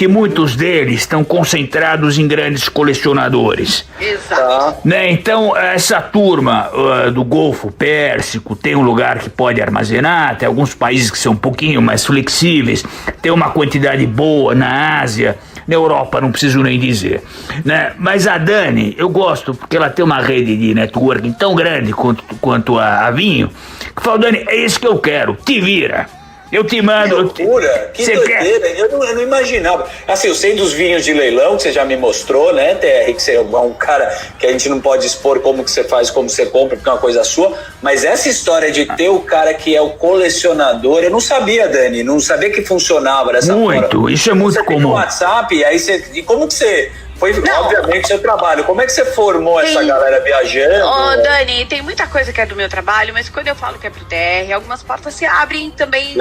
que muitos deles estão concentrados em grandes colecionadores. Exato. Né? Então, essa turma do Golfo Pérsico tem um lugar que pode armazenar, tem alguns países que são um pouquinho mais flexíveis, tem uma quantidade boa na Ásia, na Europa não preciso nem dizer, né? Mas a Dani, eu gosto porque ela tem uma rede de networking tão grande quanto a Vinho, que fala, Dani, é isso que eu quero, te vira. Eu te mando. Que loucura, que doideira. Eu não imaginava. Assim, eu sei dos vinhos de leilão, que você já me mostrou, né, TR? Que você é um cara que a gente não pode expor como que você faz, como você compra, porque é uma coisa sua. Mas essa história de ter o cara que é o colecionador, eu não sabia, Dani. Não sabia que funcionava dessa forma. Muito, isso é muito você comum. Tem no WhatsApp, aí você. E como que você. Foi, obviamente, seu trabalho. Como é que você formou essa galera viajando? Dani, tem muita coisa que é do meu trabalho, mas quando eu falo que é pro TR, algumas portas se abrem também.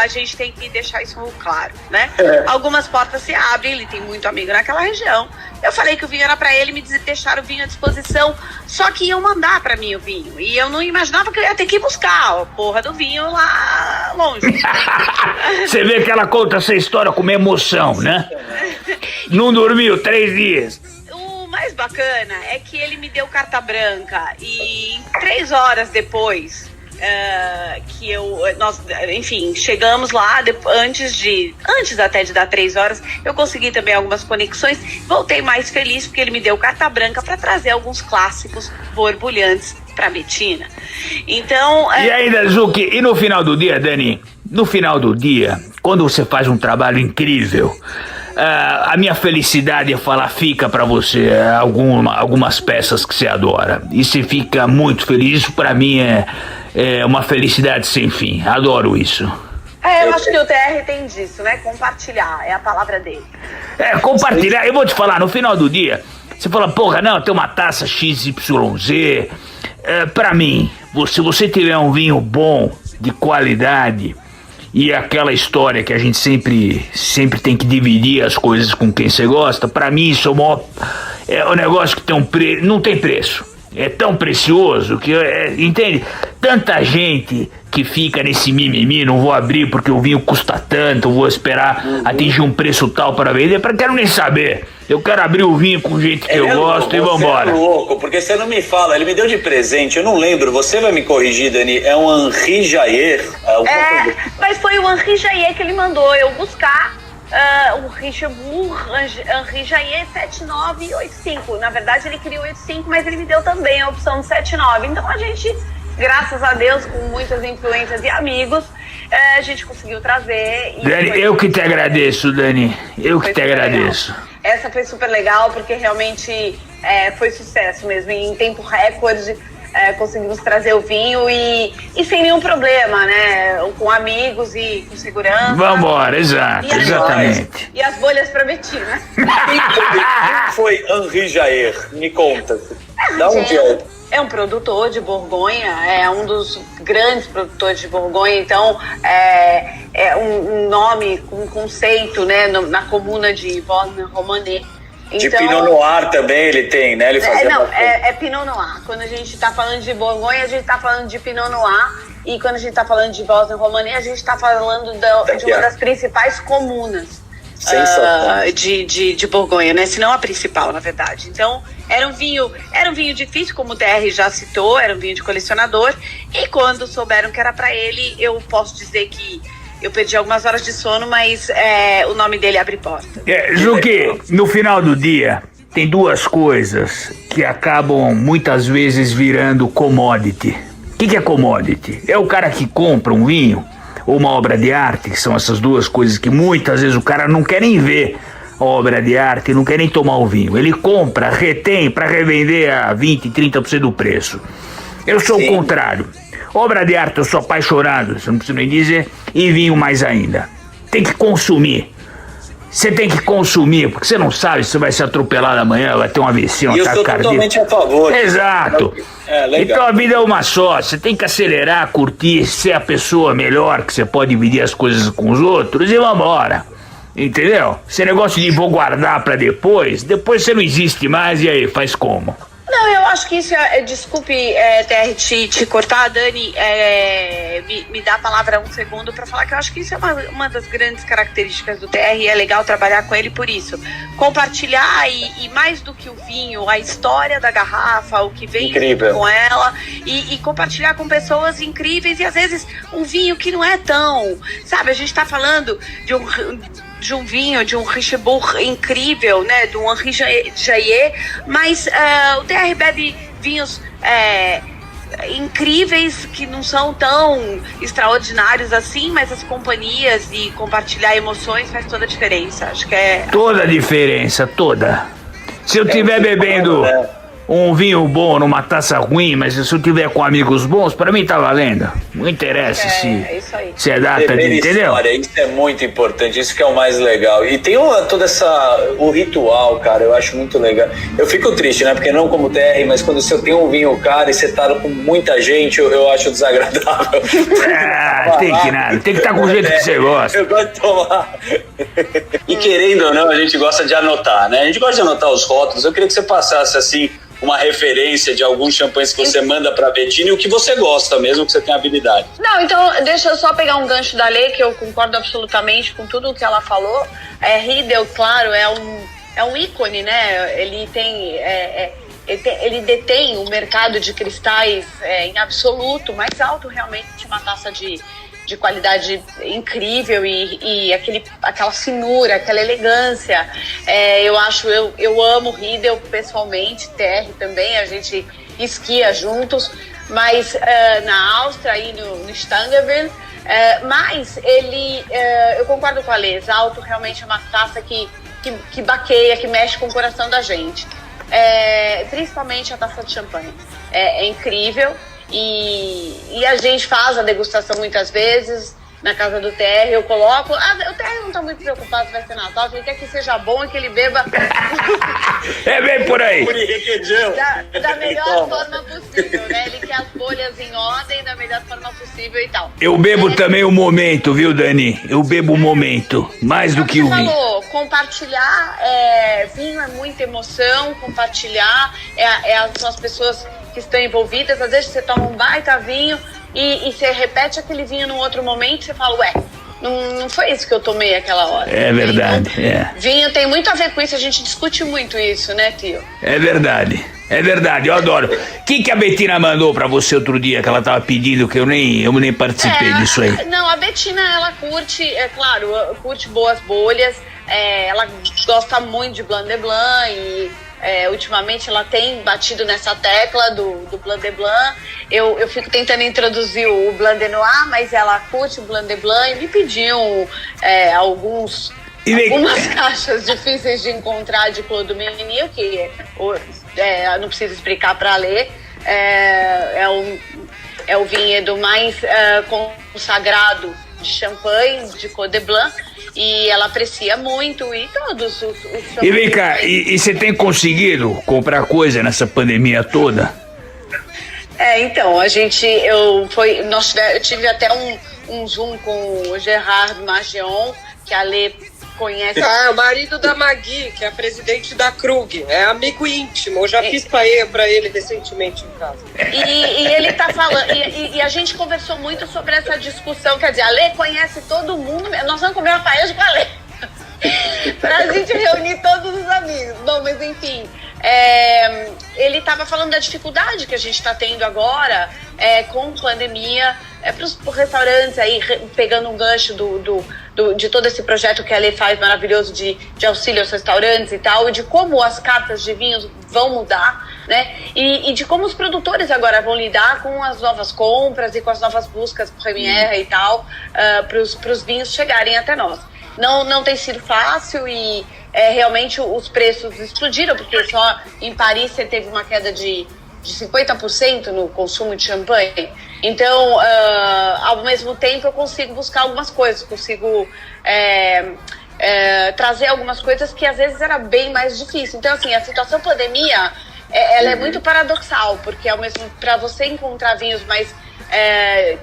A gente tem que deixar isso claro, né? Algumas portas se abrem, ele tem muito amigo naquela região. Eu falei que o vinho era pra ele, me deixaram o vinho à disposição, só que iam mandar pra mim o vinho. E eu não imaginava que eu ia ter que buscar a porra do vinho lá longe. Você vê que ela conta essa história com uma emoção, né? Não dormiu 3 dias. O mais bacana é que ele me deu carta branca e 3 horas depois que nós, enfim, chegamos lá, antes até de dar 3 horas, eu consegui também algumas conexões, voltei mais feliz porque ele me deu carta branca para trazer alguns clássicos borbulhantes para Betina. Então... E ainda, Zuki, e no final do dia, Dani? No final do dia, quando você faz um trabalho incrível... a minha felicidade é falar, fica pra você algumas peças que você adora. E você fica muito feliz. Isso pra mim é uma felicidade sem fim. Adoro isso. Eu acho que o TR tem disso, né? Compartilhar, é a palavra dele. Compartilhar. Eu vou te falar, no final do dia, você fala, porra, não, tem uma taça XYZ. Pra mim, se você tiver um vinho bom, de qualidade... E aquela história que a gente sempre tem que dividir as coisas com quem você gosta, pra mim isso é um negócio que tem não tem preço. É tão precioso que, entende? Tanta gente que fica nesse mimimi, não vou abrir porque o vinho custa tanto, vou esperar atingir um preço tal para vender, quero nem saber. Eu quero abrir o vinho com o jeito que eu gosto e vambora. É louco, porque você não me fala, ele me deu de presente, eu não lembro, você vai me corrigir, Dani, é um Henri Jayer? Mas foi o Henri Jayer que ele mandou eu buscar. O Richebourg Henri Jayer 7985. Na verdade ele queria o 85, mas ele me deu também a opção de 79. Então a gente, graças a Deus, com muitas influências e amigos, a gente conseguiu trazer. Dani, eu que te agradeço, Dani. Eu que te agradeço. Legal. Essa foi super legal porque realmente foi sucesso mesmo. Em tempo recorde conseguimos trazer o vinho e sem nenhum problema, né? Com amigos e com segurança. Vambora, exatamente. E as bolhas pra Betina. Quem foi Henri Jayer? Me conta. Dá um dia. É um produtor de Borgonha, é um dos grandes produtores de Borgonha, então é um nome, um conceito, né, na comuna de Vosne-Romanée. De Pinot Noir também ele tem, né? Ele fazia é Pinot Noir. Quando a gente tá falando de Borgonha, a gente tá falando de Pinot Noir. E quando a gente tá falando de Vosne-Romanée, a gente tá falando de uma das principais comunas de Borgonha, né? Se não a principal, na verdade. Então, era um vinho difícil, como o TR já citou, era um vinho de colecionador. E quando souberam que era pra ele, eu posso dizer que eu perdi algumas horas de sono, mas o nome dele abre porta. Zuki, no final do dia, tem 2 coisas que acabam muitas vezes virando commodity. O que é commodity? É o cara que compra um vinho ou uma obra de arte, que são essas 2 coisas que muitas vezes o cara não quer nem ver a obra de arte, não quer nem tomar o vinho. Ele compra, retém para revender a 20%, 30% do preço. Eu sou o contrário. Obra de arte eu sou apaixonado, você não precisa nem dizer, e vinho mais ainda. Tem que consumir. Você tem que consumir, porque você não sabe se você vai ser atropelado amanhã, vai ter um AVC, um ataque cardíaco. Eu sou totalmente a favor. Exato. Então a vida é uma só, você tem que acelerar, curtir, ser a pessoa melhor, que você pode dividir as coisas com os outros e vambora. Entendeu? Esse negócio de vou guardar pra depois você não existe mais, e aí, faz como? Não, eu acho que isso desculpe, TR, te cortar, Dani, me dá a palavra um segundo para falar que eu acho que isso é uma das grandes características do TR e é legal trabalhar com ele por isso. Compartilhar e mais do que o vinho, a história da garrafa, o que vem com ela e compartilhar com pessoas incríveis e às vezes um vinho que não é tão, sabe, a gente tá falando de um vinho, de um Richebourg incrível, né, de um Henri Jayer, mas o TR bebe vinhos incríveis que não são tão extraordinários assim, mas as companhias e compartilhar emoções faz toda a diferença. Acho que toda a diferença, toda. Se eu estiver bebendo um vinho bom numa taça ruim, mas se eu tiver com amigos bons, pra mim tá valendo. Não interessa se é data de, entendeu? História, isso é muito importante, isso que é o mais legal. E tem o ritual, cara, eu acho muito legal. Eu fico triste, né, porque não como TR, mas quando você tem um vinho caro e você tá com muita gente, eu acho desagradável. Tem que estar com o jeito que você gosta. Eu gosto de tomar. E querendo ou não, a gente gosta de anotar, né? A gente gosta de anotar os rótulos. Eu queria que você passasse, assim, uma referência de alguns champanhes que você manda pra Bettina e o que você gosta mesmo, que você tem habilidade. Não, então deixa eu só pegar um gancho da Lê, que eu concordo absolutamente com tudo o que ela falou. Riedel, claro, é um ícone, né? Ele tem... ele detém o mercado de cristais em absoluto, mais alto realmente, uma taça de qualidade incrível e aquela finura, aquela elegância. Eu amo Riedel pessoalmente, TR também, a gente esquia juntos, mas na Áustria, aí no Stangerville, mas eu concordo com a Lê, Alto realmente é uma taça que baqueia, que mexe com o coração da gente. Principalmente a taça de champanhe. É incrível. E a gente faz a degustação muitas vezes na casa do TR, eu coloco. O TR não tá muito preocupado, vai ser Natal, ele quer que seja bom e que ele beba. É bem por aí. Da melhor forma possível, né? Ele quer as bolhas em ordem da melhor forma possível e tal. Eu bebo também o momento, viu, Dani? Eu bebo o momento, mais do que o vinho. Falou, compartilhar vinho é muita emoção, compartilhar são as pessoas que estão envolvidas. Às vezes você toma um baita vinho e você repete aquele vinho num outro momento e você fala, não foi isso que eu tomei aquela hora. É verdade, Vinho tem muito a ver com isso, a gente discute muito isso, né, tio? É verdade, eu adoro. O que a Bettina mandou pra você outro dia, que ela tava pedindo, que eu nem participei disso aí? Não, a Bettina, ela curte, curte boas bolhas, ela gosta muito de Blanc de Blanc e... ultimamente ela tem batido nessa tecla do Blanc de Blanc. Eu fico tentando introduzir o Blanc de Noir, mas ela curte o Blanc de Blanc e me pediu algumas caixas difíceis de encontrar de Clos du Menil, que não preciso explicar para ler. É o vinhedo mais consagrado de champanhe, de Côte de Blanc. E ela aprecia muito, e todos os E vem cá, e você tem conseguido comprar coisa nessa pandemia toda? Então, eu tive até um Zoom com o Gerard Margion, que a Lê conhece. O marido da Magui, que é a presidente da Krug, é amigo íntimo, eu já fiz paella pra ele recentemente em casa. E ele tá falando, e a gente conversou muito sobre essa discussão, quer dizer, a Lê conhece todo mundo, nós vamos comer uma paella com a Lê, pra gente reunir todos os amigos. Bom, mas enfim, ele tava falando da dificuldade que a gente tá tendo agora com pandemia, pros restaurantes aí, pegando um gancho de todo esse projeto que a Lê faz maravilhoso de auxílio aos restaurantes e tal, e de como as cartas de vinhos vão mudar, né? E de como os produtores agora vão lidar com as novas compras e com as novas buscas Premiere e tal, para os vinhos chegarem até nós. Não tem sido fácil e realmente os preços explodiram, porque só em Paris você teve uma queda de 50% no consumo de champanhe. Então, ao mesmo tempo, eu consigo buscar algumas coisas, consigo trazer algumas coisas que às vezes era bem mais difícil. Então, assim, a situação pandemia, ela é muito paradoxal, porque ao mesmo para você encontrar vinhos mais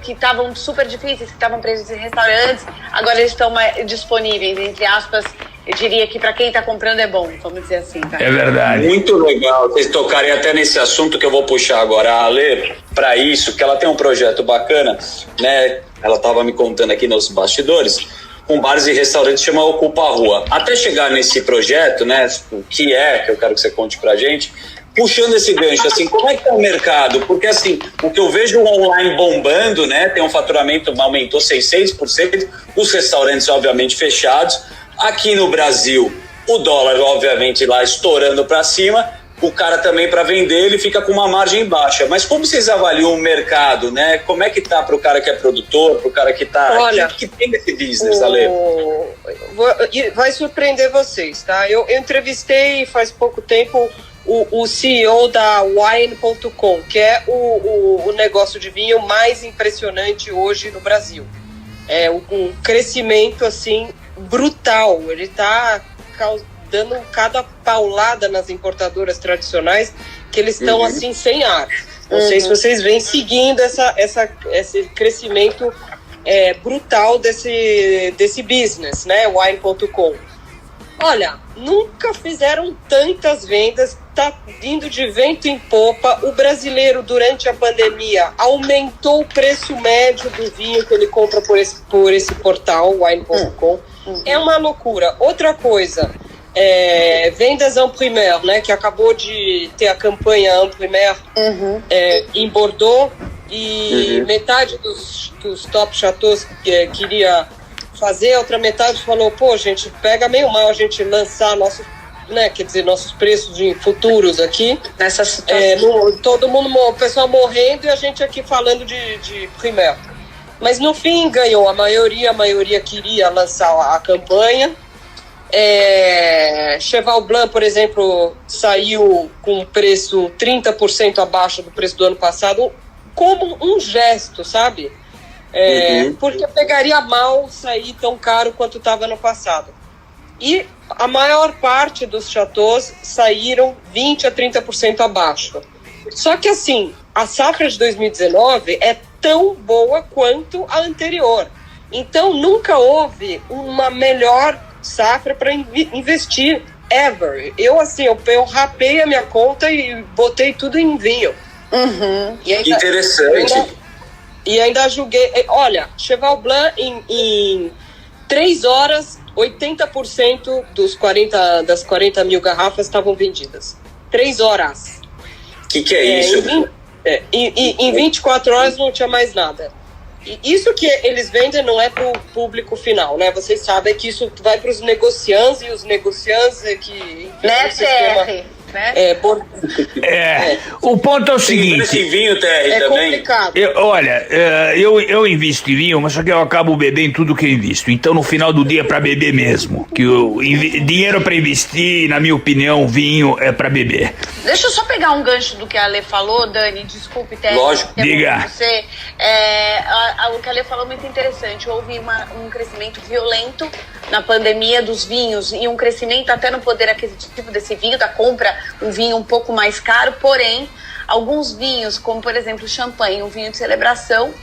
que estavam super difíceis, que estavam presos em restaurantes, agora eles estão disponíveis, entre aspas, eu diria que para quem está comprando é bom, vamos dizer assim. Tá? É verdade. Muito legal vocês tocarem até nesse assunto que eu vou puxar agora. A Ale, para isso, que ela tem um projeto bacana, né? Ela estava me contando aqui nos bastidores, com bares e restaurantes, chama Ocupa a Rua. Até chegar nesse projeto, né? O que eu quero que você conte pra gente, puxando esse gancho, assim, como é que tá o mercado? Porque, assim, o que eu vejo online bombando, né? Tem um faturamento, aumentou 600%, os restaurantes, obviamente, fechados. Aqui no Brasil, o dólar, obviamente, lá estourando para cima, o cara também, para vender, ele fica com uma margem baixa. Mas como vocês avaliam o mercado, né? Como é que tá para o cara que é produtor, para o cara que tá... Olha, que tem esse business, Ale? Vai surpreender vocês, tá? Eu entrevistei faz pouco tempo o CEO da Wine.com, que é o negócio de vinho mais impressionante hoje no Brasil. É um crescimento, assim, brutal. Ele está dando cada paulada nas importadoras tradicionais que eles estão assim sem ar. Não sei se vocês vêm seguindo esse crescimento brutal desse business, né? Wine.com. Olha, nunca fizeram tantas vendas, tá indo de vento em popa. O brasileiro, durante a pandemia, aumentou o preço médio do vinho que ele compra por esse portal, wine.com. É uma loucura. Outra coisa, vendas en primeur, né, que acabou de ter a campanha en primeur em Bordeaux, e metade dos top chateaus que queria fazer, a outra metade falou, pô, gente, pega meio mal a gente lançar nossos preços de futuros aqui, Nessa situação. todo mundo, o pessoal morrendo e a gente aqui falando de primeiro. Mas no fim ganhou a maioria queria lançar a campanha. Cheval Blanc, por exemplo, saiu com um preço 30% abaixo do preço do ano passado, como um gesto, sabe? Porque pegaria mal sair tão caro quanto estava no passado. E a maior parte dos chateaus saíram 20% a 30% abaixo. Só que assim, a safra de 2019 é tão boa quanto a anterior. Então nunca houve uma melhor safra para investir, ever. Eu rapei a minha conta e botei tudo em vinho. E ainda, Interessante. E ainda julguei. Olha, Cheval Blanc em 3 horas, 80% das 40 mil garrafas estavam vendidas. 3 horas. Que é isso? Em 24 horas não tinha mais nada. E isso que eles vendem não é para o público final, né? Vocês sabem que isso vai para os negociantes, e os negociantes que... Né, TR? Né? O ponto é o seguinte... Esse vinho, TR, também? Complicado. Eu invisto em vinho, mas só que eu acabo bebendo tudo que eu invisto. Então, no final do dia, é pra beber mesmo. Que dinheiro pra investir, na minha opinião, vinho é pra beber. Deixa eu só pegar um gancho do que a Ale falou, Dani, desculpe, TR. Lógico. Diga. Você, o que a Ale falou é muito interessante. Houve um crescimento violento na pandemia dos vinhos e um crescimento até no poder aquisitivo desse vinho, da compra, um vinho um pouco mais caro, porém, alguns vinhos, como por exemplo o champanhe, um vinho de celebração,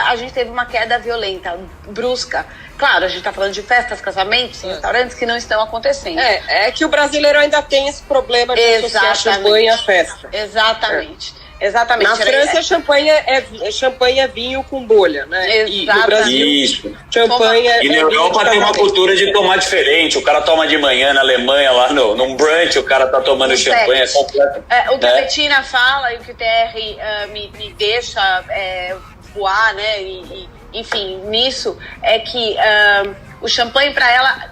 a gente teve uma queda violenta, brusca. Claro, a gente está falando de festas, casamentos, restaurantes que não estão acontecendo. É que o brasileiro ainda tem esse problema de associar champanhe à festa. Exatamente. Na França, champanhe é vinho com bolha, né? Exatamente. E no Brasil, Isso. champanhe E na Europa tem uma cultura de tomar diferente. O cara toma de manhã, na Alemanha, lá num brunch, o cara tá tomando champanhe. É completo. O que a Bettina fala e o que o TR me deixa voar, né? Enfim, nisso, é que o champanhe para ela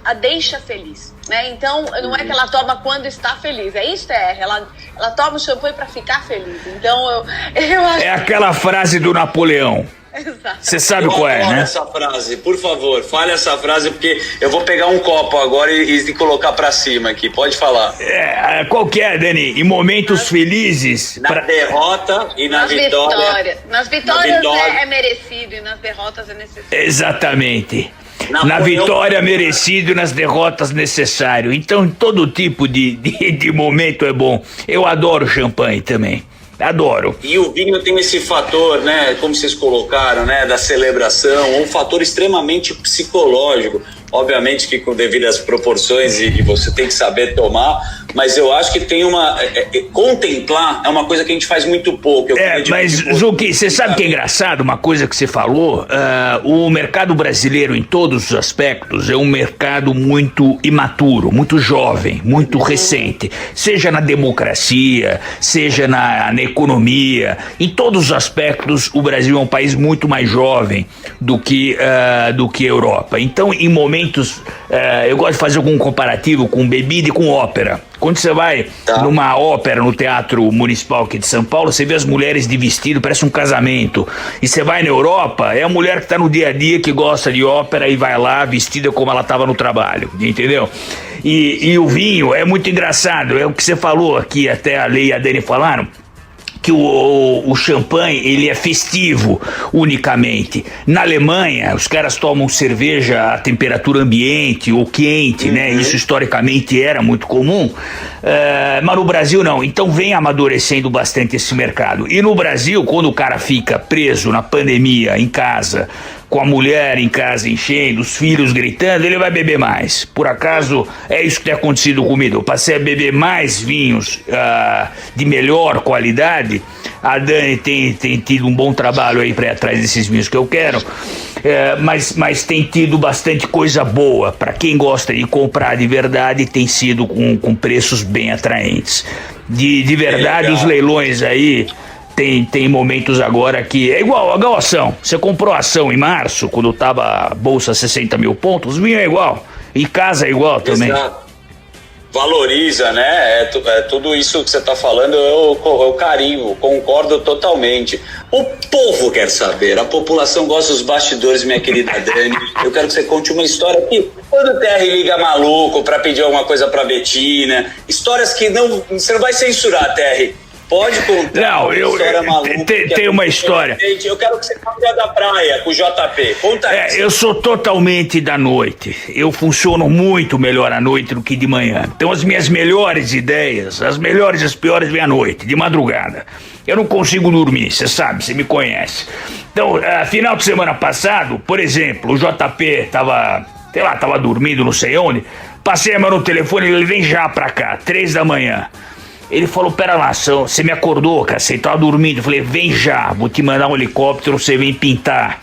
a deixa feliz, né? Então não é que ela toma quando está feliz, é isso, ela toma o champanhe para ficar feliz. Então eu acho. É aquela frase do Napoleão. Exato. Você sabe qual é, né? Essa frase, por favor, fale essa frase, porque eu vou pegar um copo agora e colocar pra cima aqui. Pode falar. Qual que é, Dani? Em momentos felizes. Na derrota e na vitória. Nas vitórias é merecido e nas derrotas é necessário. Exatamente. Na vitória merecido e nas derrotas necessário. Então todo tipo de momento é bom. Eu adoro champanhe também. Adoro. E o vinho tem esse fator, né, como vocês colocaram, né, da celebração, um fator extremamente psicológico. obviamente que com devidas proporções e você tem que saber tomar, mas eu acho que tem contemplar é uma coisa que a gente faz muito pouco. Mas, Zucchi, você sabe que é engraçado uma coisa que você falou? O mercado brasileiro, em todos os aspectos, é um mercado muito imaturo, muito jovem, muito recente. Seja na democracia, seja na economia, em todos os aspectos, o Brasil é um país muito mais jovem do que a Europa. Então, em momentos, eu gosto de fazer algum comparativo com bebida e com ópera. Quando você vai numa ópera, no Teatro Municipal aqui de São Paulo, você vê as mulheres de vestido, parece um casamento. E você vai na Europa, é a mulher que tá no dia a dia, que gosta de ópera e vai lá vestida como ela tava no trabalho, entendeu? E o vinho é muito engraçado, é o que você falou aqui, até a Lei e a Dani falaram, que o champanhe, ele é festivo unicamente. Na Alemanha, os caras tomam cerveja a temperatura ambiente ou quente, né? Isso historicamente era muito comum, mas no Brasil não. Então vem amadurecendo bastante esse mercado. E no Brasil, quando o cara fica preso na pandemia, em casa, com a mulher em casa enchendo, os filhos gritando, ele vai beber mais. Por acaso, é isso que tem acontecido comigo. Eu passei a beber mais vinhos de melhor qualidade. A Dani tem tido um bom trabalho aí para ir atrás desses vinhos que eu quero, mas tem tido bastante coisa boa. Para quem gosta de comprar de verdade, tem sido com preços bem atraentes. De verdade, os leilões aí... Tem momentos agora que é igual a ação. Você comprou ação em março, quando tava a bolsa 60 mil pontos, vinho é igual. E casa é igual também. Exato. Valoriza, né? Tudo isso que você tá falando, eu carimbo, concordo totalmente. O povo quer saber, a população gosta dos bastidores, minha querida Dani. Eu quero que você conte uma história aqui. Quando o TR liga maluco pra pedir alguma coisa pra Betina, histórias que você não vai censurar, TR. Pode contar. Não, tem uma história. Eu quero que você conte a da praia com o JP. Conta isso. Eu sou totalmente da noite. Eu funciono muito melhor à noite do que de manhã. Então as minhas melhores ideias, as melhores e as piores vêm à noite, de madrugada. Eu não consigo dormir, você sabe, você me conhece. Então, final de semana passado, por exemplo, o JP tava dormindo não sei onde. Passei a mão no telefone, ele vem já pra cá, 3 da manhã. Ele falou, pera lá, você me acordou, cara, você tava dormindo. Eu falei, vem já, vou te mandar um helicóptero, você vem pintar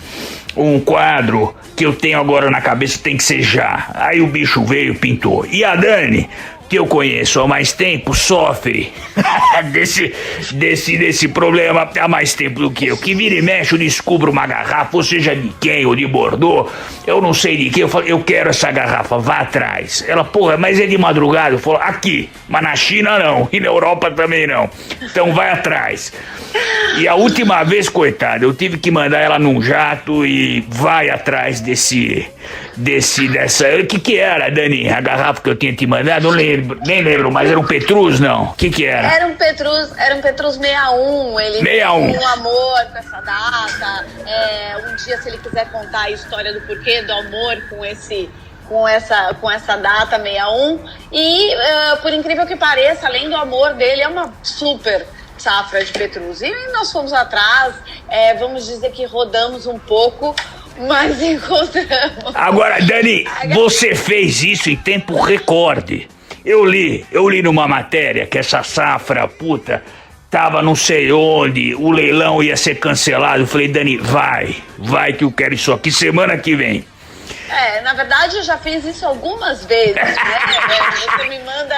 um quadro que eu tenho agora na cabeça, tem que ser já. Aí o bicho veio e pintou. E a Dani, que eu conheço há mais tempo, sofre desse problema há mais tempo do que eu. Que vira e mexe, eu descubro uma garrafa, ou seja de quem, ou de Bordeaux, eu não sei de quem. Eu falo, eu quero essa garrafa, vá atrás. Ela, porra, mas é de madrugada. Eu falo, aqui, mas na China não, e na Europa também não. Então vai atrás. E a última vez, coitada, eu tive que mandar ela num jato e vai atrás dessa... O que era, Dani? A garrafa que eu tinha te mandado? Não lembro, nem lembro, mas era um Petrus, não? O que era? Era um Petrus 61. Ele 61. tem um amor com essa data. Um dia, se ele quiser contar a história do porquê do amor com essa data 61. E, por incrível que pareça, além do amor dele, é uma super safra de Petrus. E nós fomos atrás, vamos dizer que rodamos um pouco, mas encontramos. Agora, Dani, você fez isso em tempo recorde. Eu li numa matéria que essa safra, puta, tava não sei onde, o leilão ia ser cancelado. Eu falei, Dani, vai que eu quero isso aqui semana que vem. Na verdade eu já fiz isso algumas vezes, né? Você me manda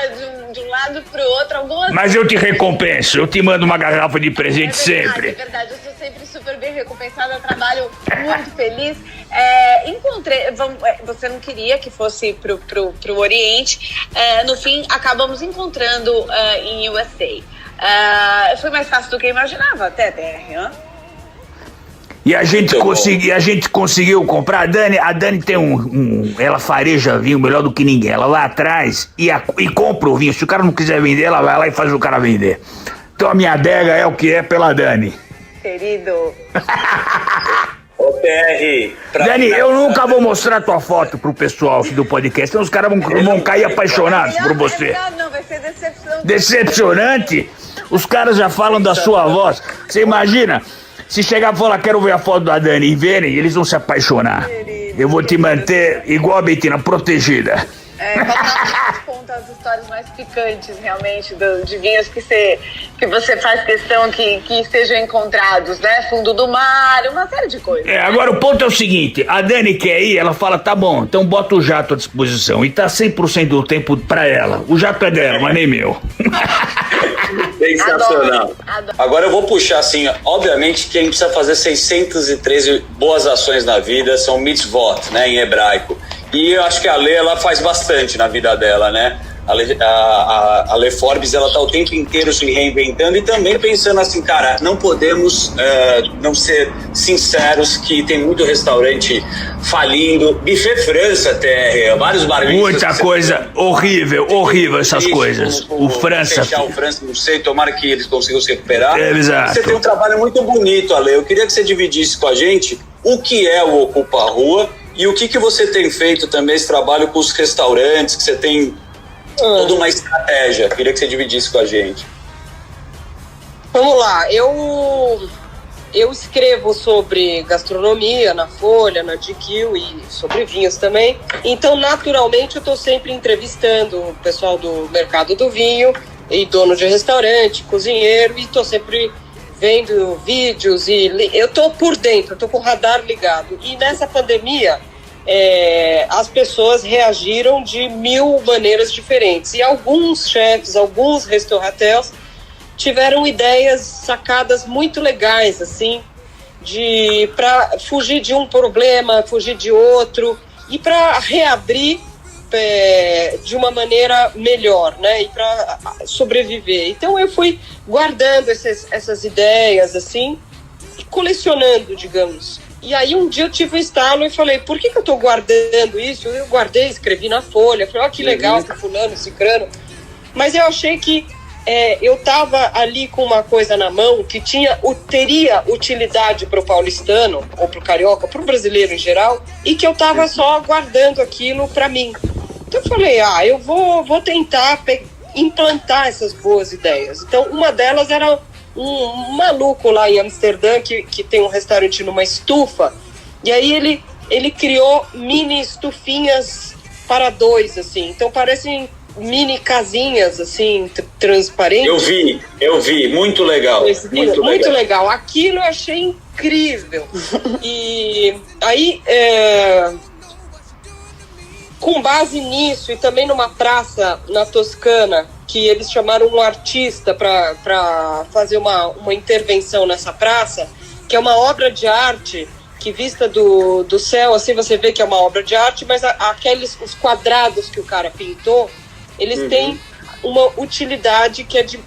de um lado pro outro algumas vezes. Mas eu te recompenso, eu te mando uma garrafa de presente sempre. É verdade, eu sou sempre super bem recompensada, trabalho muito feliz. Você não queria que fosse pro Oriente, no fim acabamos encontrando em USA. Foi mais fácil do que eu imaginava até, DR, hein? E a gente conseguiu comprar. A Dani tem ela fareja vinho melhor do que ninguém. Ela vai atrás e compra o vinho. Se o cara não quiser vender, ela vai lá e faz o cara vender. Então a minha adega é o que é pela Dani. Querido. Ô, PR. Dani, eu nunca vou mostrar tua foto pro pessoal aqui do podcast, senão os caras vão cair apaixonados por você. Não, vai ser decepcionante. Decepcionante? Os caras já falam da sua voz. Você imagina? Se chegar e falar, quero ver a foto da Dani e verem, eles vão se apaixonar. Querido. Eu vou te manter igual a Betina, protegida. Conta as histórias mais picantes, realmente, de vinhos que você faz questão que sejam encontrados, né? Fundo do mar, uma série de coisas. Agora o ponto é o seguinte, a Dani quer ir, ela fala, tá bom, então bota o jato à disposição. E tá 100% do tempo pra ela. O jato é dela, mas nem meu. Sensacional. Adoro. Agora eu vou puxar assim, obviamente que a gente precisa fazer 613 boas ações na vida, são mitzvot, né, em hebraico. E eu acho que a Lê, ela faz bastante na vida dela, né? A Lê Forbes, ela tá o tempo inteiro se reinventando e também pensando assim, cara, não podemos não ser sinceros que tem muito restaurante falindo, Buffet França até, vários barzinhos. Muita coisa horrível essas coisas. O França. Fechar o França, não sei, tomara que eles consigam se recuperar. Exato. Você tem um trabalho muito bonito, Ale. Eu queria que você dividisse com a gente o que é o Ocupa a Rua e o que você tem feito também, esse trabalho com os restaurantes, que você tem toda uma estratégia. Queria que você dividisse com a gente. Vamos lá, eu escrevo sobre gastronomia na Folha, na GQ e sobre vinhos também. Então, naturalmente, eu estou sempre entrevistando o pessoal do mercado do vinho e dono de restaurante, cozinheiro, e estou sempre vendo vídeos e eu estou por dentro, estou com o radar ligado. E nessa pandemia, as pessoas reagiram de 1000 maneiras diferentes. E alguns chefes, alguns restaurateurs tiveram ideias, sacadas muito legais, assim, para fugir de um problema, fugir de outro e para reabrir de uma maneira melhor, né? E para sobreviver. Então eu fui guardando essas ideias, assim, e colecionando, digamos. E aí um dia eu tive um estalo e falei, por que eu estou guardando isso? Eu guardei, escrevi na Folha, falei, que legal, que fulano, cicrano. Mas eu achei que eu estava ali com uma coisa na mão que teria utilidade para o paulistano, ou para o carioca, para o brasileiro em geral, e que eu estava só guardando aquilo para mim. Então eu falei, eu vou tentar implantar essas boas ideias. Então uma delas era um maluco lá em Amsterdã que tem um restaurante numa estufa, e aí ele criou mini estufinhas para dois, assim, então parecem mini casinhas, assim, transparentes. Eu vi, muito legal. Muito legal. Aquilo eu achei incrível. E aí, com base nisso, e também numa praça na Toscana, que eles chamaram um artista para fazer uma intervenção nessa praça, que é uma obra de arte que vista do céu, assim você vê que é uma obra de arte, mas os quadrados que o cara pintou, eles têm uma utilidade que é de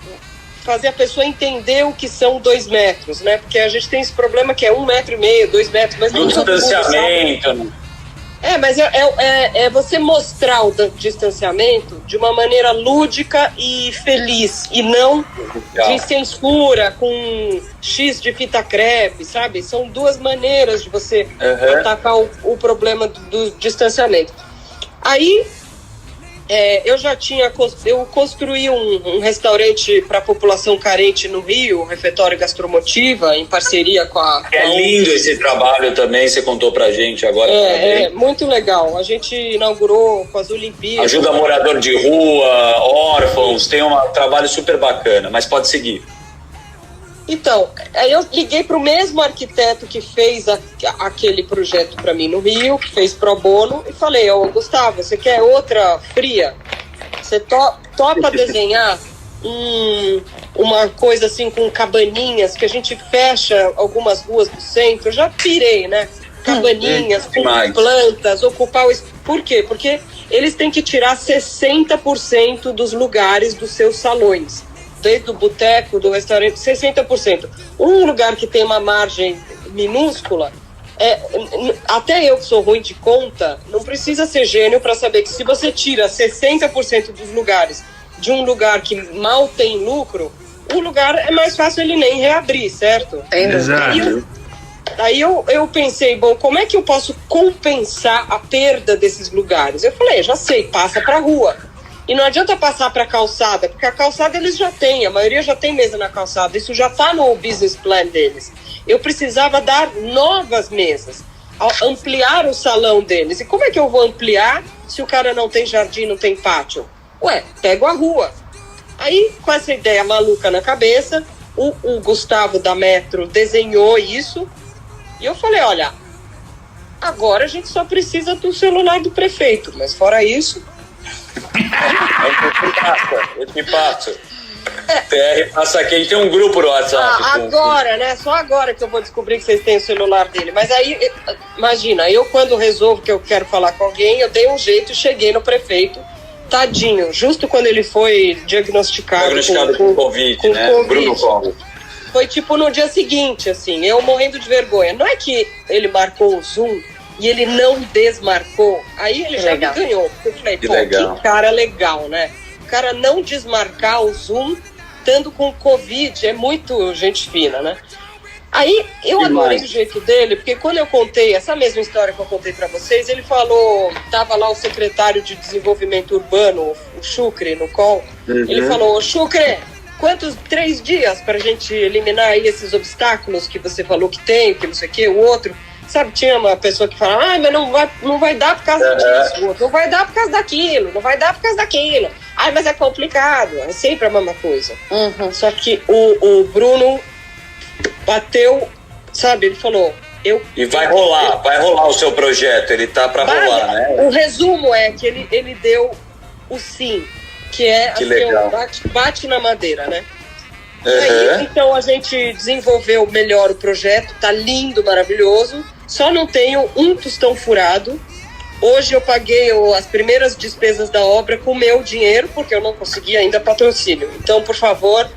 fazer a pessoa entender o que são 2 metros, né? Porque a gente tem esse problema que é 1,5 metro, 2 metros, mas não todo mundo sabe. Mas é você mostrar o distanciamento de uma maneira lúdica e feliz, e não de censura, com X de fita crepe, sabe? São 2 maneiras de você atacar o problema do distanciamento. Aí, eu construí um restaurante para a população carente no Rio, um refeitório Gastromotiva, em parceria com a... lindo esse trabalho também, você contou pra gente agora. Muito legal. A gente inaugurou com as Olimpíadas. Ajuda morador de rua, órfãos, tem um trabalho super bacana, mas pode seguir. Então, aí eu liguei para o mesmo arquiteto que fez aquele projeto para mim no Rio, que fez pro bono, e falei, Gustavo, você quer outra fria? Você topa desenhar uma coisa assim com cabaninhas, que a gente fecha algumas ruas do centro? Eu já pirei, né? Cabaninhas, com plantas, ocupar o... Por quê? Porque eles têm que tirar 60% dos lugares dos seus salões. Desde o boteco, do restaurante, 60%. Um lugar que tem uma margem minúscula, até eu que sou ruim de conta, não precisa ser gênio para saber que se você tira 60% dos lugares de um lugar que mal tem lucro, o lugar é mais fácil ele nem reabrir, certo? Exato. Aí eu pensei, bom, como é que eu posso compensar a perda desses lugares? Eu falei, já sei, passa para a rua. E não adianta passar para a calçada, porque a calçada eles já têm, a maioria já tem mesa na calçada, isso já está no business plan deles. Eu precisava dar novas mesas. ampliar o salão deles. E como é que eu vou ampliar se o cara não tem jardim, não tem pátio? Ué, pego a rua. Aí, com essa ideia maluca na cabeça, o Gustavo da Metro desenhou isso. E eu falei, olha, agora a gente só precisa do celular do prefeito. Mas fora isso... Eu te passo. TR passa aqui, a gente tem um grupo no WhatsApp. Agora, né? Só agora que eu vou descobrir que vocês têm o celular dele. Mas aí, imagina, eu quando resolvo que eu quero falar com alguém, eu dei um jeito e cheguei no prefeito. Tadinho, justo quando ele foi diagnosticado com Covid, com né? COVID. Bruno Covas. Foi tipo no dia seguinte, assim, eu morrendo de vergonha. Não é que ele marcou o Zoom e ele não desmarcou. Aí ele já me ganhou. Eu falei, que cara legal, né? O cara não desmarcar o Zoom, estando com Covid, é muito gente fina, né? Aí eu adorei o jeito dele, porque quando eu contei essa mesma história que eu contei pra vocês, ele falou, tava lá o secretário de desenvolvimento urbano, o Chucre, no call, ele falou, Chucre, 3 dias pra gente eliminar aí esses obstáculos que você falou que tem, que não sei o que, o outro, sabe, tinha uma pessoa que fala, mas não vai dar por causa disso, o outro, não vai dar por causa daquilo, não vai dar por causa daquilo, mas é complicado, é sempre a mesma coisa. Só que o Bruno bateu, sabe, ele falou... E vai rolar o seu projeto, ele tá pra rolar, né? O resumo é que ele deu o sim, que é que assim, legal. Bate na madeira, né? Aí, então a gente desenvolveu melhor o projeto, tá lindo, maravilhoso, só não tenho um tostão furado. Hoje eu paguei as primeiras despesas da obra com o meu dinheiro, porque eu não consegui ainda patrocínio. Então, por favor...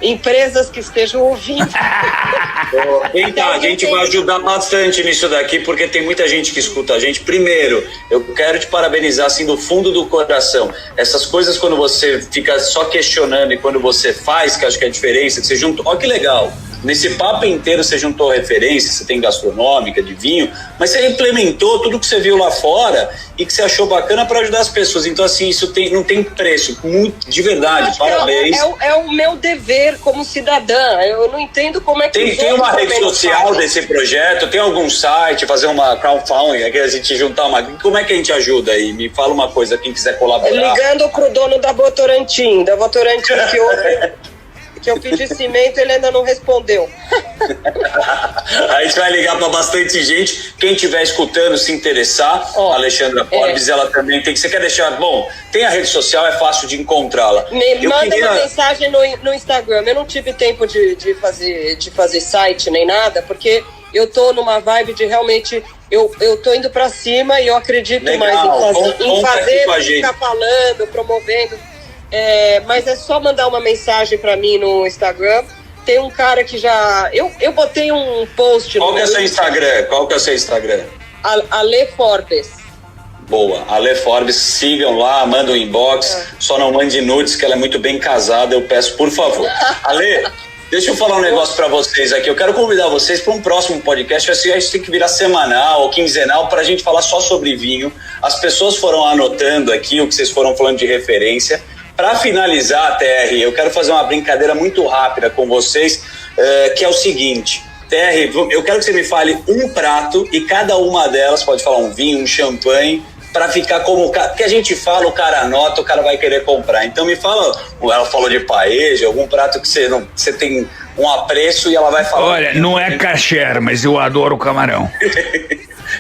empresas que estejam ouvindo. A gente vai ajudar bastante nisso daqui, porque tem muita gente que escuta a gente. Primeiro, eu quero te parabenizar assim do fundo do coração. Essas coisas quando você fica só questionando e quando você faz, que acho que é a diferença, que você junta. Olha que legal. Nesse papo inteiro você juntou referências, você tem gastronômica, de vinho, mas você implementou tudo que você viu lá fora e que você achou bacana para ajudar as pessoas. Então, assim, isso não tem preço, muito, de verdade, parabéns. É o meu dever como cidadã, eu não entendo como é que... Tem uma rede social desse projeto, tem algum site, fazer uma crowdfunding, que a gente juntar uma... Como é que a gente ajuda aí? Me fala uma coisa, quem quiser colaborar. Ligando pro dono da Votorantim que eu pedi cimento, ele ainda não respondeu. A gente vai ligar para bastante gente. Quem estiver escutando, se interessar, a Alexandra Forbes, ela também tem. Você quer deixar? Bom, tem a rede social, é fácil de encontrá-la. Manda uma mensagem no Instagram. Eu não tive tempo de fazer site nem nada, porque eu tô numa vibe de realmente. Eu tô indo para cima e eu acredito mais em fazer, ficar falando, promovendo. Mas é só mandar uma mensagem pra mim no Instagram. Tem um cara que já... Eu botei um post... Qual que é o seu Instagram? Ale Forbes. Boa, Ale Forbes, sigam lá, manda um inbox. Só não mande nudes, que ela é muito bem casada, eu peço, por favor. Ale, deixa eu falar um negócio pra vocês aqui. Eu quero convidar vocês para um próximo podcast. Assim, a gente tem que virar semanal ou quinzenal pra gente falar só sobre vinho. As pessoas foram anotando aqui o que vocês foram falando de referência. Para finalizar, TR, eu quero fazer uma brincadeira muito rápida com vocês, que é o seguinte. TR, eu quero que você me fale um prato e cada uma delas, pode falar um vinho, um champanhe, para ficar como que a gente fala, o cara anota, o cara vai querer comprar. Então me fala, ela falou de paella, algum prato que você tem um apreço e ela vai falar. Olha, não é kasher, mas eu adoro camarão.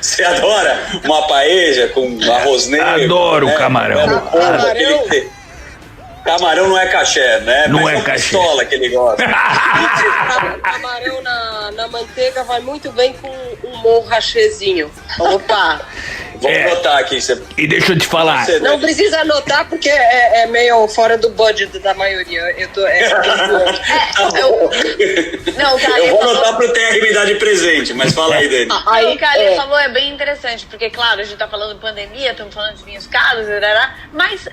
Você adora uma paella com arroz negro? Adoro camarão. Camarão não é caché, né? Não mas é caché. Pistola que ele gosta. Camarão na manteiga vai muito bem com um morrachezinho. Opa! Vamos anotar aqui. E deixa eu te falar. Não precisa anotar porque é meio fora do budget da maioria. Eu vou anotar pro TR me dar de presente, mas fala aí, Dani. Aí o que a Ale falou é bem interessante, porque, claro, a gente tá falando de pandemia, estamos falando de vinhos caros, mas